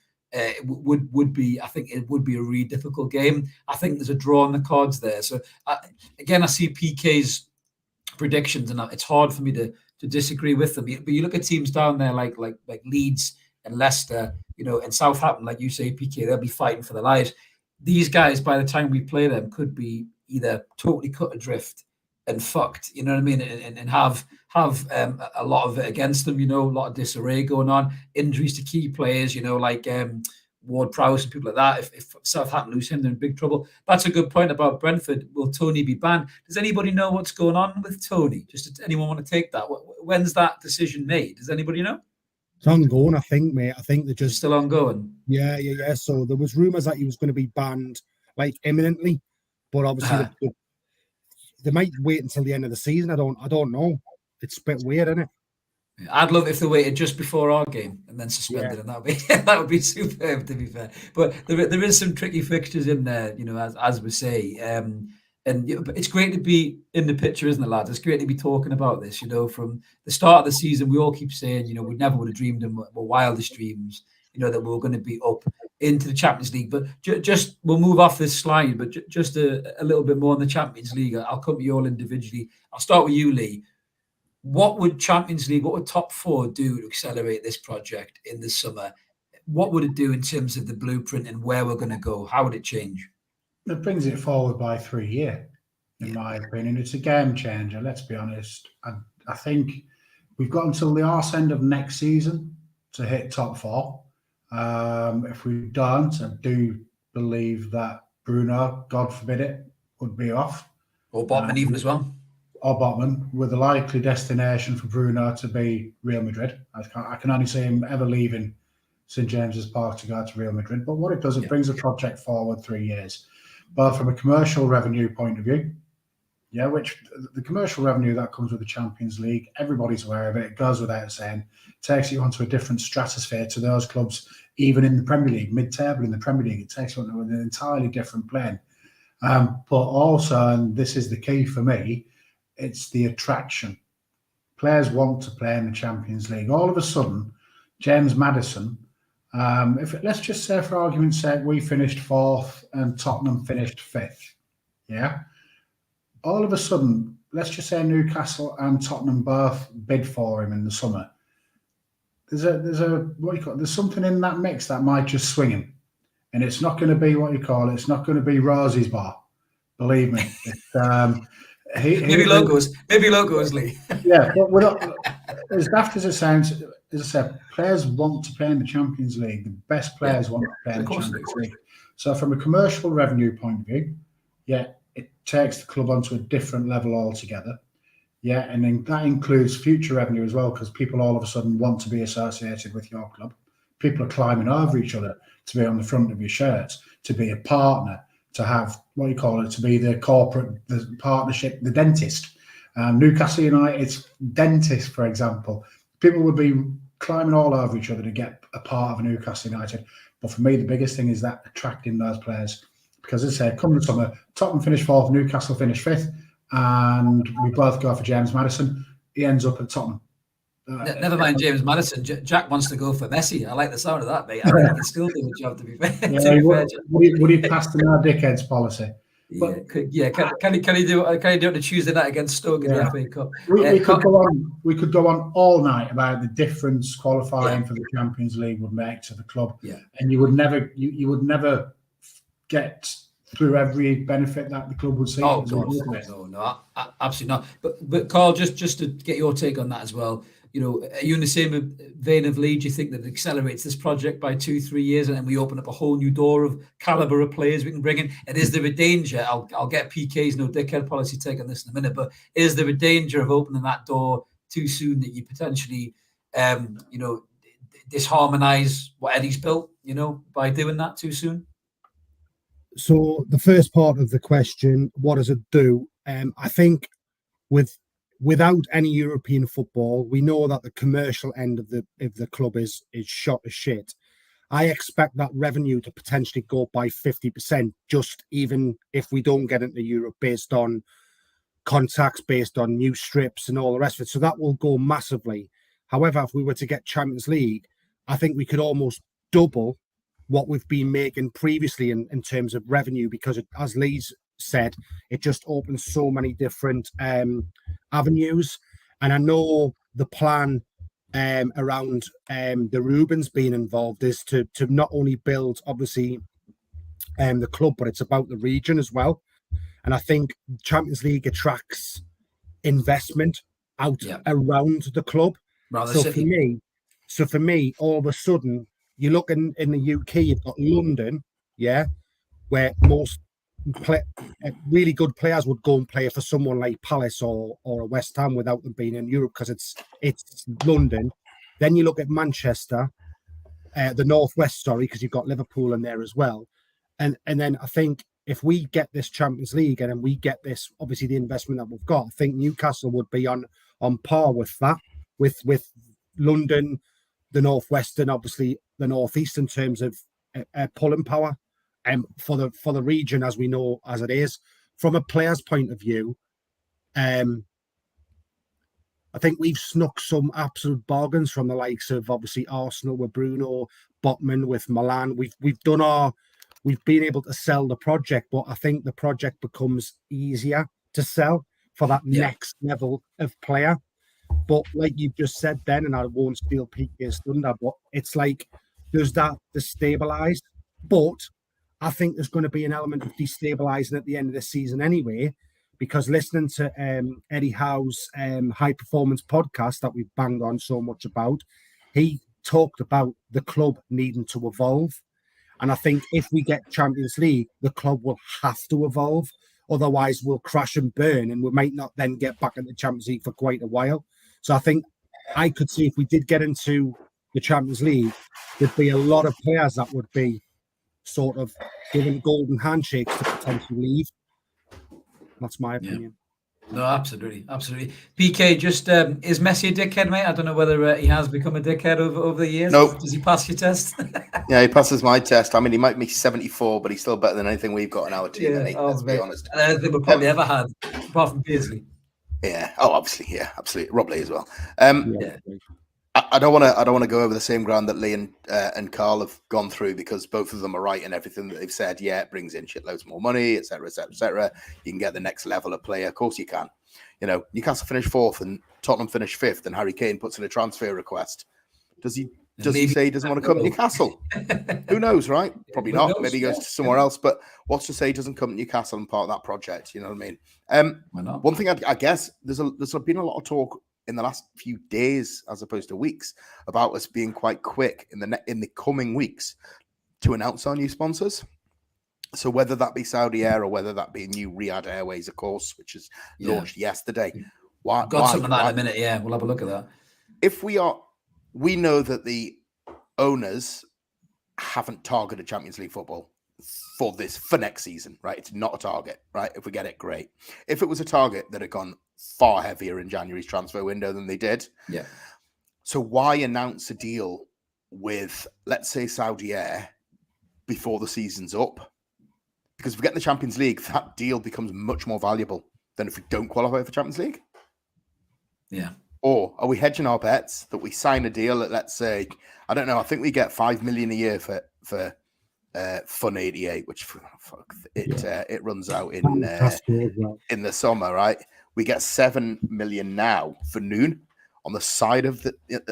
would be a really difficult game. I think there's a draw on the cards there. So again, I see PK's predictions, and it's hard for me to disagree with them. But you look at teams down there like Leeds and Leicester, you know, and Southampton, like you say, PK, they'll be fighting for their lives. These guys, by the time we play them, could be either totally cut adrift and fucked, you know what I mean, and have a lot of it against them, you know, a lot of disarray going on, injuries to key players, you know, like Ward-Prowse and people like that. If Southampton lose him, they're in big trouble. That's a good point about Brentford. Will Tony be banned? Does anybody know what's going on with Tony? Just anyone want to take that? When's that decision made? Does anybody know?
It's ongoing, I think, mate. I think they're just
still ongoing.
Yeah. So there was rumours that he was going to be banned like imminently, but obviously they might wait until the end of the season. I don't know. It's a bit weird, isn't it?
I'd love if they waited just before our game and then suspended, and that would be superb, to be fair. But there is some tricky fixtures in there, you know, as we say. And it's great to be in the picture, isn't it, lads? It's great to be talking about this. You know, from the start of the season, we all keep saying, you know, we never would have dreamed in our wildest dreams, you know, that we were going to be up into the Champions League. But just we'll move off this slide, but just a little bit more on the Champions League. I'll come to you all individually. I'll start with you, Lee. What would Champions League, what would top 4 do to accelerate this project in the summer? What would it do in terms of the blueprint and where we're going to go? How would it change?
It brings it forward by 3 years, in my opinion. It's a game changer, let's be honest. I think we've got until the arse end of next season to hit top 4. If we don't, I do believe that Bruno, God forbid it, would be off.
Or Botman even as well.
Or Botman, with a likely destination for Bruno to be Real Madrid. I can only see him ever leaving St James's Park to go to Real Madrid. But what it does, it brings the project forward 3 years. But from a commercial revenue point of view, which the commercial revenue that comes with the Champions League, everybody's aware of it. It goes without saying. It takes you onto a different stratosphere to those clubs, even in the Premier League, mid-table in the Premier League. It takes you onto an entirely different plane. But also, and this is the key for me, it's the attraction. Players want to play in the Champions League. All of a sudden, James Maddison, let's just say for argument's sake, we finished 4th and Tottenham finished 5th. Yeah. all of a sudden, let's just say Newcastle and Tottenham both bid for him in the summer. There's something in that mix that might just swing him, and it's not going to be it's not going to be Rosie's bar. Believe me.
Maybe logos, Lee.
Yeah, but we're not, as daft as it sounds, as I said, players want to play in the Champions League. The best players want to play in the Champions League. So from a commercial revenue point of view, yeah, it takes the club onto a different level altogether. Yeah, and then that includes future revenue as well, because people all of a sudden want to be associated with your club. People are climbing over each other to be on the front of your shirts, to be a partner, to have, to be the corporate, the partnership, the dentist. Newcastle United's dentist, for example. People would be climbing all over each other to get a part of Newcastle United. But for me, the biggest thing is that attracting those players. Because as I say, come the summer, Tottenham finished 4th, Newcastle finished 5th, and we both go for James Maddison. He ends up at Tottenham.
Never mind James Maddison. Jack wants to go for Messi. I like the sound of that, mate. I think he can still do the job, to be fair.
Yeah, would he pass the no dickheads policy?
But, can he do it on a Tuesday night against Stoke in the FA Cup?
We could go on all night about the difference qualifying for the Champions League would make to the club.
Yeah.
And you would never get through every benefit that the club would see.
Oh, no, absolutely not. But Carl, just to get your take on that as well. Are you in the same vein of Lee? Do you think that it accelerates this project by 2-3 years, and then we open up a whole new door of caliber of players we can bring in? And is there a danger? I'll get PK's no dickhead policy take on this in a minute, but is there a danger of opening that door too soon that you potentially, disharmonize what Eddie's built? By doing that too soon.
So the first part of the question, what does it do? I think without any European football, we know that the commercial end of the club is shot as shit. I expect that revenue to potentially go up by 50%, just even if we don't get into Europe, based on contacts, based on new strips and all the rest of it. So that will go massively. However, if we were to get Champions League, I think we could almost double what we've been making previously in terms of revenue, because as Lee's said, it just opens so many different avenues. And I know the plan around the Rubens being involved is to not only build obviously the club, but it's about the region as well. And I think Champions League attracts investment out around the club. So for me, all of a sudden, you look in the UK, you've got London, where most really good players would go and play for someone like Palace or a West Ham without them being in Europe, because it's London. Then you look at Manchester, the Northwest, because you've got Liverpool in there as well. And then I think if we get this Champions League and then we get this, obviously the investment that we've got, I think Newcastle would be on par with that, with London, the Northwest, and obviously the Northeast in terms of pulling power. For the region, as we know, as it is, from a player's point of view, I think we've snuck some absolute bargains from the likes of obviously Arsenal with Bruno, Botman with Milan. We've been able to sell the project, but I think the project becomes easier to sell for that next level of player. But like you just said then, and I won't steal PK's thunder, but it's like, does that destabilise? But I think there's going to be an element of destabilising at the end of the season anyway, because listening to Eddie Howe's high performance podcast that we've banged on so much about, he talked about the club needing to evolve. And I think if we get Champions League, the club will have to evolve. Otherwise, we'll crash and burn, and we might not then get back into Champions League for quite a while. So I think I could see if we did get into the Champions League, there'd be a lot of players that would be sort of giving golden handshakes to potentially leave. That's my opinion.
No, absolutely. PK, just is Messi a dickhead, mate? I don't know whether he has become a dickhead over the years.
Nope.
Does he pass your test?
Yeah, he passes my test. I mean, he might be 74, but he's still better than anything we've got in our team. Let's be honest.
And anything we've probably ever had, apart from Beardsley.
Yeah. Oh, obviously. Yeah, absolutely. Rob Lee as well. I don't want to go over the same ground that Lee and Carl have gone through, because both of them are right in everything that they've said. Yeah, it brings in shitloads more money, etc., etc., etc. You can get the next level of player. Of course you can. You know, Newcastle finished 4th and Tottenham finished 5th, and Harry Kane puts in a transfer request. Does he say he doesn't want to come to Newcastle? Who knows, right? Probably not. Maybe he goes to somewhere else. But what's to say he doesn't come to Newcastle and part of that project? You know what I mean?
Why not?
One thing I guess there's been a lot of talk in the last few days, as opposed to weeks, about us being quite quick in the coming weeks to announce our new sponsors. So whether that be Saudi Air or whether that be new Riyadh Airways, of course, which is launched yesterday.
Got something like that in a minute. Yeah, we'll have a look at that.
If we know that the owners haven't targeted Champions League football for next season, right? It's not a target, right? If we get it, great. If it was a target that had gone far heavier in January's transfer window than they did.
Yeah.
So why announce a deal with, let's say, Saudi Air before the season's up? Because if we get in the Champions League, that deal becomes much more valuable than if we don't qualify for Champions League.
Yeah.
Or are we hedging our bets that we sign a deal at, let's say, I don't know, I think we get 5 million a year for Fun 88, which it runs out in the summer, right? We get 7 million now for Noon on the side of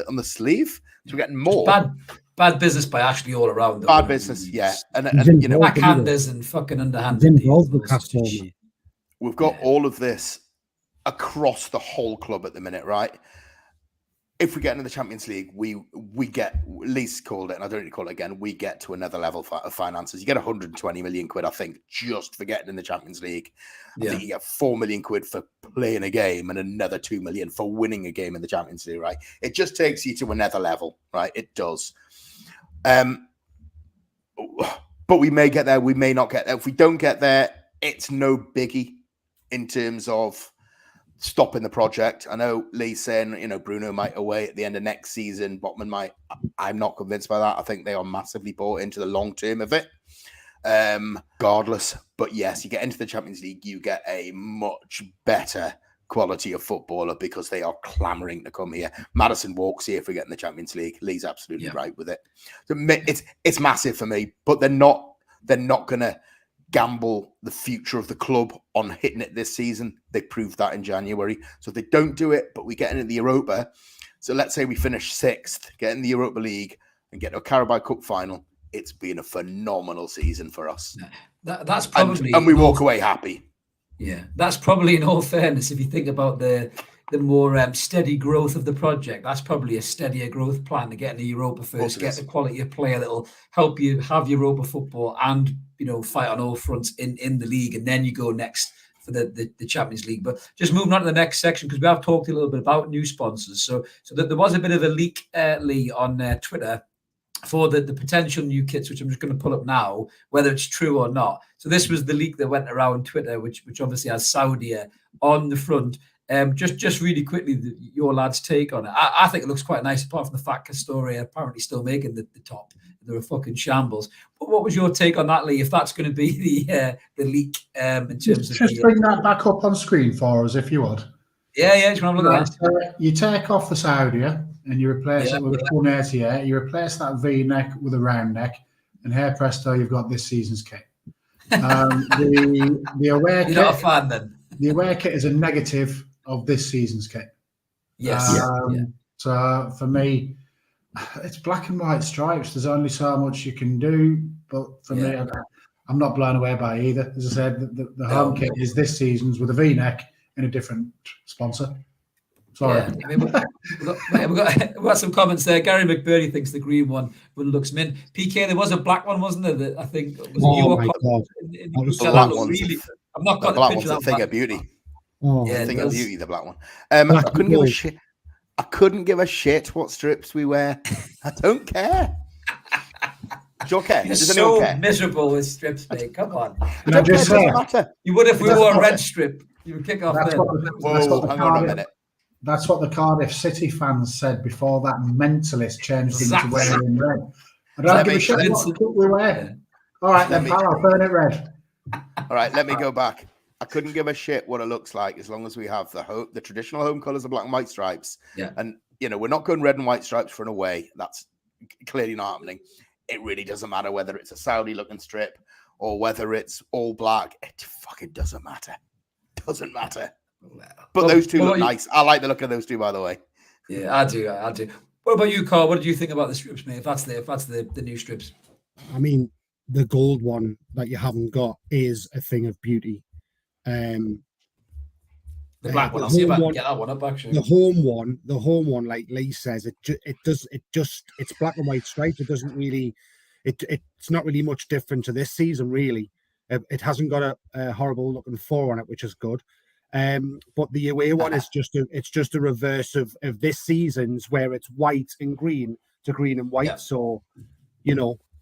on the sleeve. So we're getting more.
Bad business by Ashley all around. Though.
Bad business, yeah. And you know,
backhanders and fucking underhanded deals.
We've got all of this across the whole club at the minute, right? If we get into the Champions League, we get, Lee's called it, and I don't really call it again, we get to another level of finances. You get 120 million quid, I think, just for getting in the Champions League. I think you get 4 million quid for playing a game and another 2 million for winning a game in the Champions League, right? It just takes you to another level, right? It does. But we may get there, we may not get there. If we don't get there, it's no biggie in terms of stopping the project. I know Lee's saying, you know, Bruno might away at the end of next season. Botman might. I'm not convinced by that. I think they are massively bought into the long term of it. Regardless, but yes, you get into the Champions League, you get a much better quality of footballer because they are clamoring to come here. Maddison walks here if we get in the Champions League. Lee's absolutely right with it. So it's massive for me, but they're not going to gamble the future of the club on hitting it this season. They proved that in January. So if they don't do it, but we get into the Europa, so let's say we finish 6th, get in the Europa League and get to a Carabao Cup final, it's been a phenomenal season for us.
That's probably...
And we walk away happy.
Yeah, that's probably, in all fairness, if you think about the more steady growth of the project, that's probably a steadier growth plan to get in the Europa first, get the quality of player that will help you have Europa football and, you know, fight on all fronts in the league, and then you go next for the Champions League. But just moving on to the next section, because we have talked a little bit about new sponsors. So that there was a bit of a leak, Lee, on Twitter for the potential new kits, which I'm just going to pull up now, whether it's true or not. So this was the leak that went around Twitter, which obviously has Saudi on the front. Just really quickly, your lad's take on it. I think it looks quite nice, apart from the fact Castoria apparently still making the top. They're a fucking shambles. But what was your take on that, Lee? If that's going to be the leak in terms of
just bring that back up on screen for us, if you would.
Yeah. Just want to look at that.
You take off the Saudi and you replace it with a full here. You replace that V-neck with a round neck, and hair presto, you've got this season's kit. The away kit.
You're not a fan then.
The away kit is a negative of this season's kit.
Yes.
So for me, it's black and white stripes. There's only so much you can do, but for me, I'm not blown away by either. As I said, the home kit is this season's with a V-neck in a different sponsor. Sorry.
Yeah. I mean, we've got some comments there. Gary McBurney thinks the green one looks mint. PK, there was a black one, wasn't there? That I think was
my God.
I've not got the picture.
That thing of beauty. Thing of beauty, the black one.
I
couldn't give a shit. I couldn't give a shit what strips we wear. I don't care. Do you care?
You're so miserable with strips, mate. Come on.
Can I just say,
matter.
You would if we wore a red strip. You would kick off there.
Hang on a minute.
That's what the Cardiff City fans said before that mentalist changed into wearing red. I don't give a shit what kit we wear. All right, then, pal, I'll burn it red.
All right, let me go back. I couldn't give a shit what it looks like as long as we have the traditional home colours of black and white stripes.
Yeah.
And we're not going red and white stripes for an away. That's clearly not happening. It really doesn't matter whether it's a Saudi-looking strip or whether it's all black. It fucking doesn't matter. Doesn't matter. But those two look nice. I like the look of those two, by the way.
Yeah, I do. What about you, Carl? What did you think about the strips, mate? If that's the new strips.
I mean, the gold one that you haven't got is a thing of beauty.
The black one. I'll see if I can get that one up. Actually,
the home one, like Lee says, it's black and white stripes. It doesn't really, it's not really much different to this season, really. It hasn't got a horrible looking 4 on it, which is good. But the away one is just a reverse of this season's, where it's white and green to green and white. Yeah. So,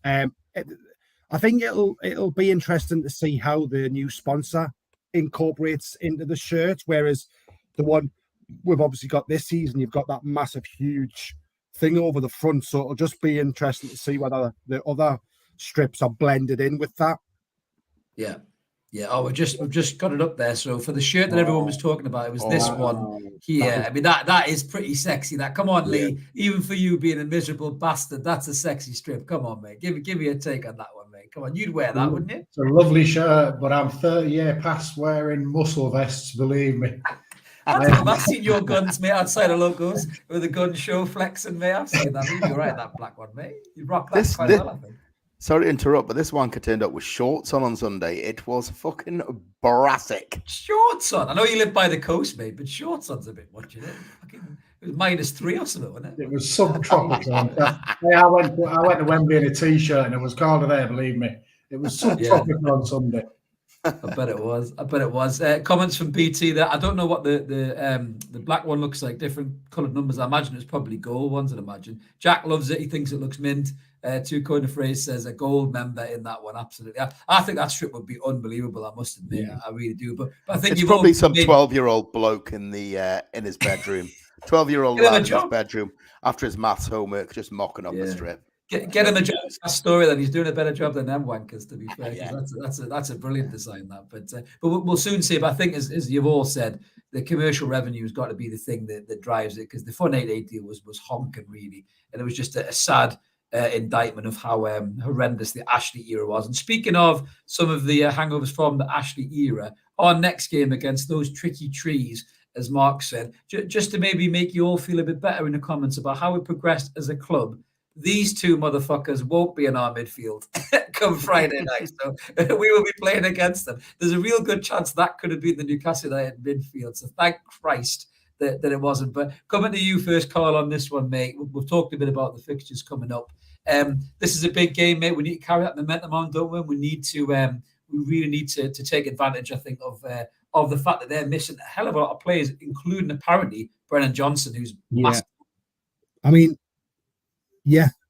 I think it'll be interesting to see how the new sponsor incorporates into the shirt. Whereas the one we've obviously got this season, you've got that massive, huge thing over the front. So it'll just be interesting to see whether the other strips are blended in with that.
Yeah. Yeah. Oh, we've just got it up there. So for the shirt that everyone was talking about, it was this one here. I mean, that is pretty sexy. That, come on, Lee. Even for you being a miserable bastard, that's a sexy strip. Come on, mate. Give me a take on that one, mate. Come on, you'd wear that, wouldn't you?
It's a lovely shirt, but I'm 30 years past wearing muscle vests. Believe me.
I've seen your guns, mate, outside of logos with the gun show flexing, mate. I've seen that. You're right, that black one, mate. You rock that quite well, I think.
Sorry to interrupt, but this wanker turned up with shorts on Sunday. It was fucking brassic.
Shorts on? I know you live by the coast, mate, but shorts on's a bit much, isn't it? It was -3 or something, wasn't it?
It was subtropical. I went to Wembley in a t-shirt and it was colder there, believe me. It was subtropical on Sunday.
I bet it was. Comments from BT that I don't know what the black one looks like. Different coloured numbers. I imagine it's probably gold ones. I'd imagine. Jack loves it. He thinks it looks mint. Two Coin of Phrase says a gold member in that one. Absolutely. I think that strip would be unbelievable. I must admit, I really do. But I think
it's probably some 12-year-old bloke in his bedroom. 12-year-old lad in his bedroom after his maths homework, just mocking up the strip.
Get him a job. That story that he's doing a better job than them wankers, to be fair. That's a brilliant design, that. But we'll soon see. But I think, as you've all said, the commercial revenue has got to be the thing that drives it, because the Fun 88 deal was honking, really, and it was just a sad indictment of how horrendous the Ashley era was. And speaking of some of the hangovers from the Ashley era, our next game against those tricky trees, as Mark said, just to maybe make you all feel a bit better in the comments about how we progressed as a club, these two motherfuckers won't be in our midfield come Friday night. So we will be playing against them. There's a real good chance that could have been the Newcastle United midfield. So thank Christ that it wasn't. But coming to you first, Carl, on this one, mate. We've talked a bit about the fixtures coming up. This is a big game, mate. We need to carry that momentum on, don't we? We need to. We really need to take advantage, I think, of the fact that they're missing a hell of a lot of players, including apparently Brennan Johnson, who's massive.
I mean,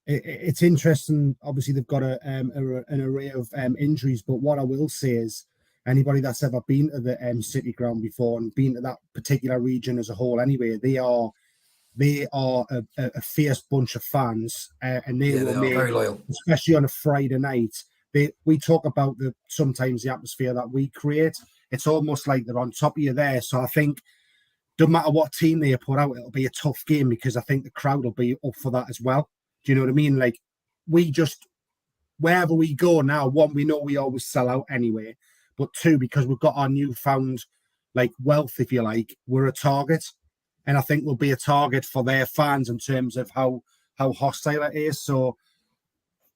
it's interesting. Obviously, they've got an array of injuries, but what I will say is, anybody that's ever been to the City Ground before and been to that particular region as a whole, anyway, they are a fierce bunch of fans, and they are very loyal, especially on a Friday night. We talk about sometimes the atmosphere that we create. It's almost like they're on top of you there. So I think, no matter what team they put out, it'll be a tough game, because I think the crowd will be up for that as well. Do you know what I mean? Like, we just, wherever we go now, one, we know we always sell out anyway, but two, because we've got our newfound wealth, if you like, we're a target. And I think we'll be a target for their fans in terms of how hostile it is. So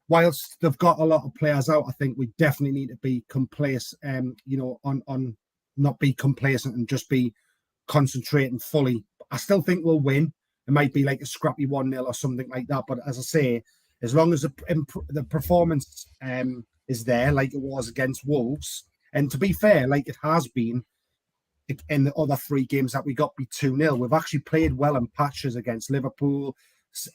whilst they've got a lot of players out, I think we definitely need to be complacent, on not be complacent and just be concentrating fully. I still think we'll win. It might be like a scrappy 1-0 or something like that. But as I say, as long as the performance is there, like it was against Wolves, and to be fair, like it has been in the other 3 games that we got beat 2-0, we've actually played well in patches against Liverpool,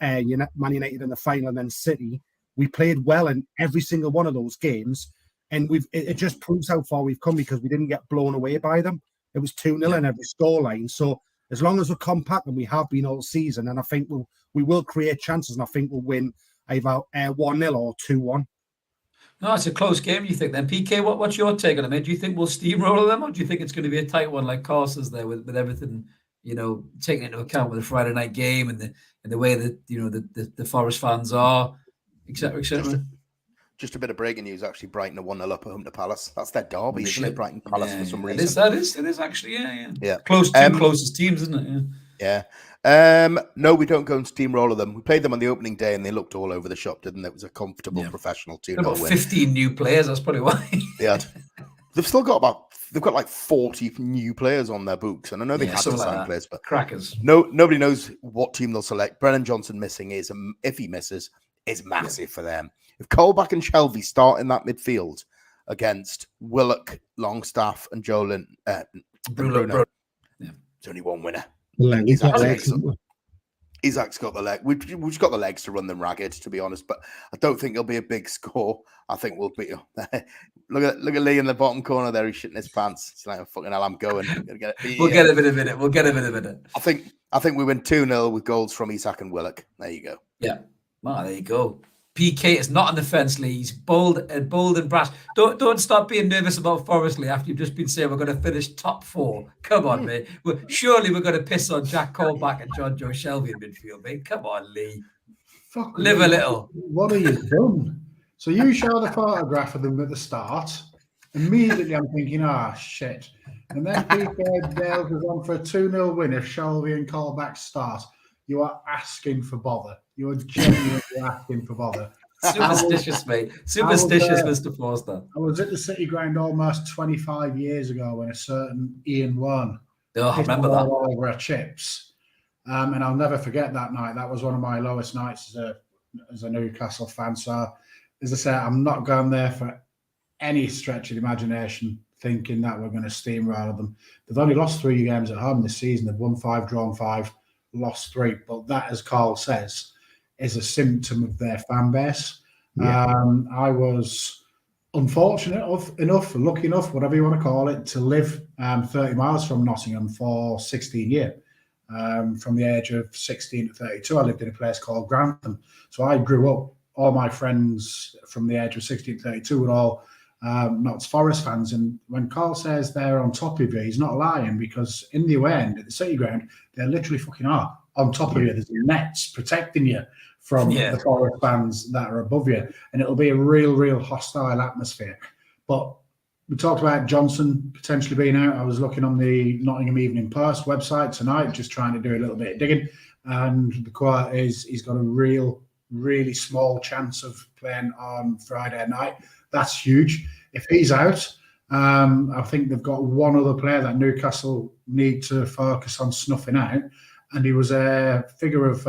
Man United in the final, and then City. We played well in every single one of those games, and it just proves how far we've come, because we didn't get blown away by them. It was 2-0 in every scoreline. So as long as we're compact, and we have been all season, and I think we will create chances, and I think we'll win either 1-0 or 2-1.
No, it's a close game, you think, then? PK, what's your take on it, mate? Do you think we'll steamroller them, or do you think it's going to be a tight one, like Carl says there, with everything taking into account with the Friday night game and the way that the Forest fans are, etc., etc.
Just a bit of breaking news. Actually, Brighton are 1-0 up at home to Palace. That's their derby, isn't it? Brighton Palace for some reason.
It is actually, yeah. Closest teams, isn't it?
Yeah. No, we don't go and steamroller them. We played them on the opening day and they looked all over the shop, didn't they? It was a comfortable, professional 2-0 win.
15 new players. That's probably why.
They've got like 40 new players on their books, and I know they had to sign players, but
crackers.
Nobody knows what team they'll select. Brennan Johnson missing if he misses, is massive for them. If Colback and Shelvey start in that midfield against Willock, Longstaff, and Bruno, there's only one winner. Isaac's got the leg. We've just got the legs to run them ragged, to be honest. But I don't think it'll be a big score. I think we'll be. Look at Lee in the bottom corner there. He's shitting his pants. It's like, fucking hell, I'm going.
We'll get a bit of it. I
think we win 2-0 with goals from Isaac and Willock. There you go.
Yeah. There you go. PK is not on the fence, Lee. He's bold and brash. Don't stop being nervous about Forest, Lee, after you've just been saying we're going to finish top 4. Come on, mate. Surely we're going to piss on Jack Colback and John Joe Shelvey in midfield, mate. Come on, Lee. Live a little.
What have you done? So you show the photograph of them at the start. Immediately I'm thinking, shit. And then PK Dale goes on for a 2-0 win if Shelvey and Colback start. You are asking for bother. You are genuinely asking for bother.
Superstitious, mate. Superstitious, Mr. Forster.
I was at the City Ground almost 25 years ago when a certain Ian won.
I remember that.
All over our chips. And I'll never forget that night. That was one of my lowest nights as a Newcastle fan. So, as I say, I'm not going there for any stretch of the imagination thinking that we're going to steamroller them. They've only lost 3 games at home this season. They've won 5, drawn 5. Lost 3, but that, as Carl says, is a symptom of their fan base. I was unfortunate lucky enough, whatever you want to call it, to live 30 miles from Nottingham for 16 years. From the age of 16 to 32, I lived in a place called Grantham. So I grew up, all my friends from the age of 16 to 32 were all Notts Forest fans. And when Carl says they're on top of you, he's not lying, because in the away end at the City Ground, they literally fucking are on top of you. There's nets protecting you from the Forest fans that are above you. And it'll be a real hostile atmosphere. But we talked about Johnson potentially being out. I was looking on the Nottingham Evening Post website tonight, just trying to do a little bit of digging. And the quote is he's got a really small chance of playing on Friday night. That's huge. If he's out, I think they've got one other player that Newcastle need to focus on snuffing out. And he was a figure of,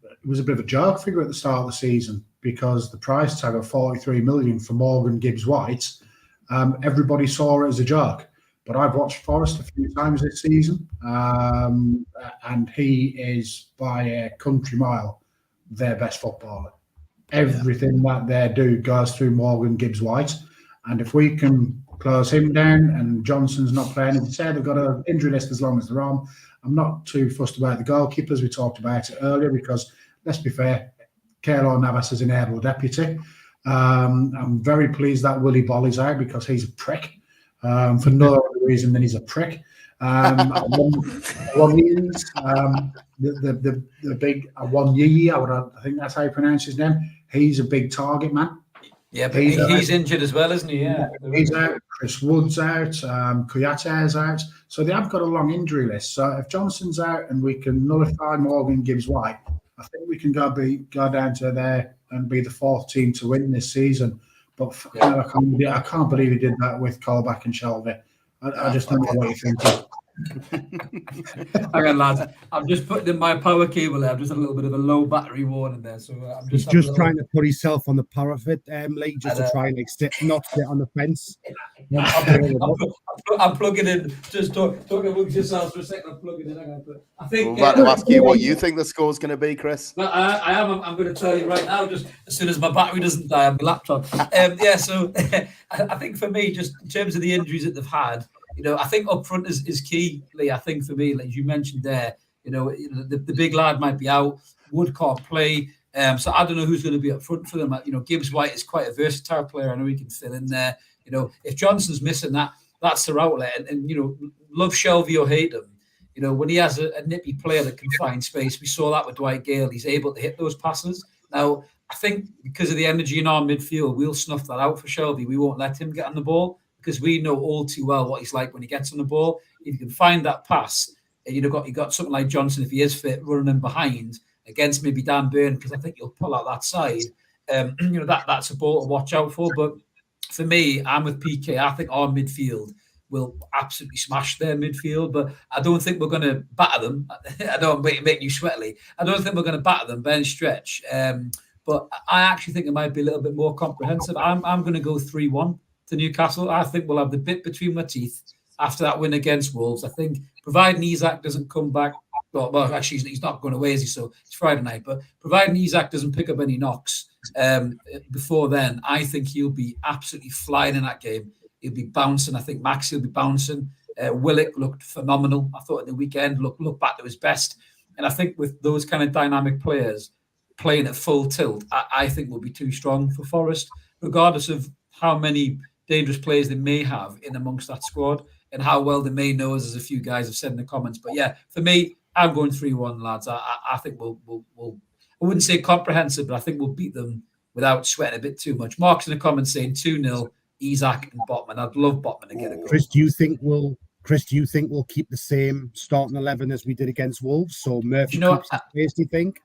it was a bit of a joke figure at the start of the season, because the price tag of 43 million for Morgan Gibbs-White, everybody saw it as a joke. But I've watched Forest a few times this season, and he is by a country mile their best footballer. Everything that they do goes through Morgan Gibbs-White. And if we can close him down and Johnson's not playing, as you say, they've got an injury list as long as they're on. I'm not too fussed about the goalkeepers. We talked about it earlier because, let's be fair, Keylor Navas is an able deputy. I'm very pleased that Willie Bolly's out because he's a prick. For no other reason than he's a prick. The big Awoniyi, I think that's how you pronounce his name. He's a big target man.
Yeah, but he's injured as well, isn't he? Yeah,
he's out. Chris Wood's out. Kouyate's out. So they have got a long injury list. So if Johnson's out and we can nullify Morgan Gibbs-White, I think we can go down to there and be the 4th team to win this season. But I can't believe he did that with Colback and Shelvey. I just don't know what you think.
Hang on, lads. I'm just putting in my power cable there. I've just had a little bit of a low battery warning there. So
he's just trying to put himself on the parapet, Lee, just to try and not sit on the fence.
I'm plugging in. Just talk amongst yourselves for a second. I'm plugging in. I think.
I'll ask you what you think the score's going to be, Chris.
Well, I am. I'm going to tell you right now, just as soon as my battery doesn't die on my laptop. So I think for me, just in terms of the injuries that they've had, I think up front is key, Lee. I think for me, like you mentioned there, the big lad might be out. Wood can't play. So I don't know who's going to be up front for them. Gibbs-White is quite a versatile player. I know he can fill in there. If Johnson's missing that's their outlet. And love Shelvey or hate him, You know, when he has a nippy player that can find space, we saw that with Dwight Gale. He's able to hit those passes. Now, I think because of the energy in our midfield, we'll snuff that out for Shelby. We won't let him get on the ball because we know all too well what he's like when he gets on the ball. If you can find that pass, you got something like Johnson, if he is fit, running in behind against maybe Dan Burn, because I think he'll pull out that side. That's a ball to watch out for. But for me, I'm with PK. I think our midfield will absolutely smash their midfield, but I don't think we're going to batter them. I don't make you sweaty. I don't think we're going to batter them by any stretch. But I actually think it might be a little bit more comprehensive. I'm going to go 3-1 to Newcastle. I think we'll have the bit between my teeth after that win against Wolves. I think providing Isak doesn't come back, well, actually he's not going away, is he? So it's Friday night. But providing Isak doesn't pick up any knocks before then, I think he'll be absolutely flying in that game. He'll be bouncing. I think Max will be bouncing. Willock looked phenomenal. I thought at the weekend looked back to his best. And I think with those kind of dynamic players playing at full tilt, I think we'll be too strong for Forest, regardless of how many dangerous players they may have in amongst that squad and how well they may know us, as a few guys have said in the comments. But yeah, for me, I'm going 3-1, lads. I think we'll I wouldn't say comprehensive, but I think we'll beat them without sweating a bit too much. Mark's in the comments saying 2-0, Isak and Botman. I'd love Botman to get a goal.
Chris, do you think we'll keep the same starting 11 as we did against Wolves? So Murphy keeps his place, do you think?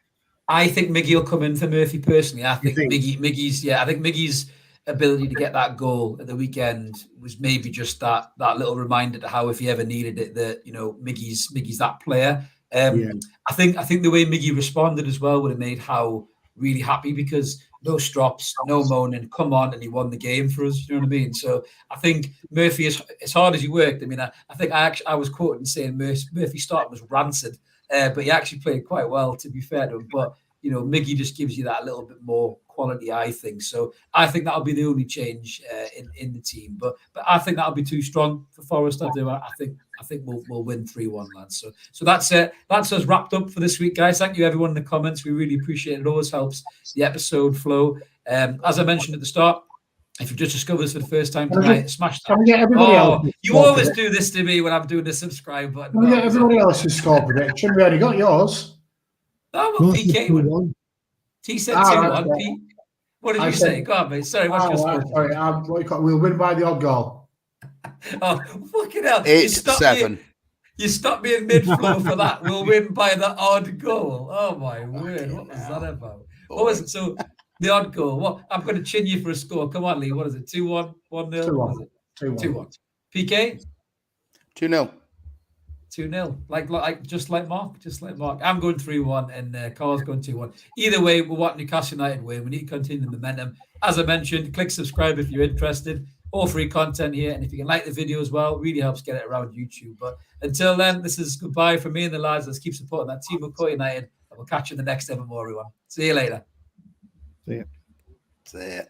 I think Miggy will come in for Murphy personally. I think Miggy's ability to get that goal at the weekend was maybe just that little reminder to how, if he ever needed it, that Miggy's that player. I think the way Miggy responded as well would have made Howe really happy, because no strops, no moaning, come on, and he won the game for us. You know what I mean? So I think Murphy, as hard as he worked, I mean, I think I was quoted saying Murphy's start was rancid, but he actually played quite well, to be fair to him. But Miggy just gives you that little bit more quality, I think. So I think that'll be the only change in the team. But I think that'll be too strong for Forest. I think we'll win 3-1, lads. So that's it. That's us wrapped up for this week, guys. Thank you, everyone in the comments. We really appreciate it. It always helps the episode flow. As I mentioned at the start, if you've just discovered us for the first time tonight, smash that. You always do this to me when I'm doing the subscribe button.
Can we get everybody else's score prediction? We already got yours.
Oh, well, PK won. T said 2-1.
Right.
Pete, what did you say? Go on, mate. Sorry, what's your score?
We'll win by the odd goal.
Oh, fucking hell.
8-7.
You stopped me in mid-flow for that. We'll win by the odd goal. Oh, my word. What was that about? What was it? So, the odd goal. What? I'm going to chin you for a score. Come on, Lee. What is it? 2-1? 1-0? 2-1. PK?
2-0.
2-0, like just like Mark. I'm going 3-1, and Carl's going 2-1. Either way, we want Newcastle United win. We need to continue the momentum. As I mentioned, click subscribe if you're interested. All free content here, and if you can like the video as well, really helps get it around YouTube. But until then, this is goodbye from me and the lads. Let's keep supporting that team of McCoy United, and we'll catch you in the next Evermore, everyone. See you later.
See ya.
See ya.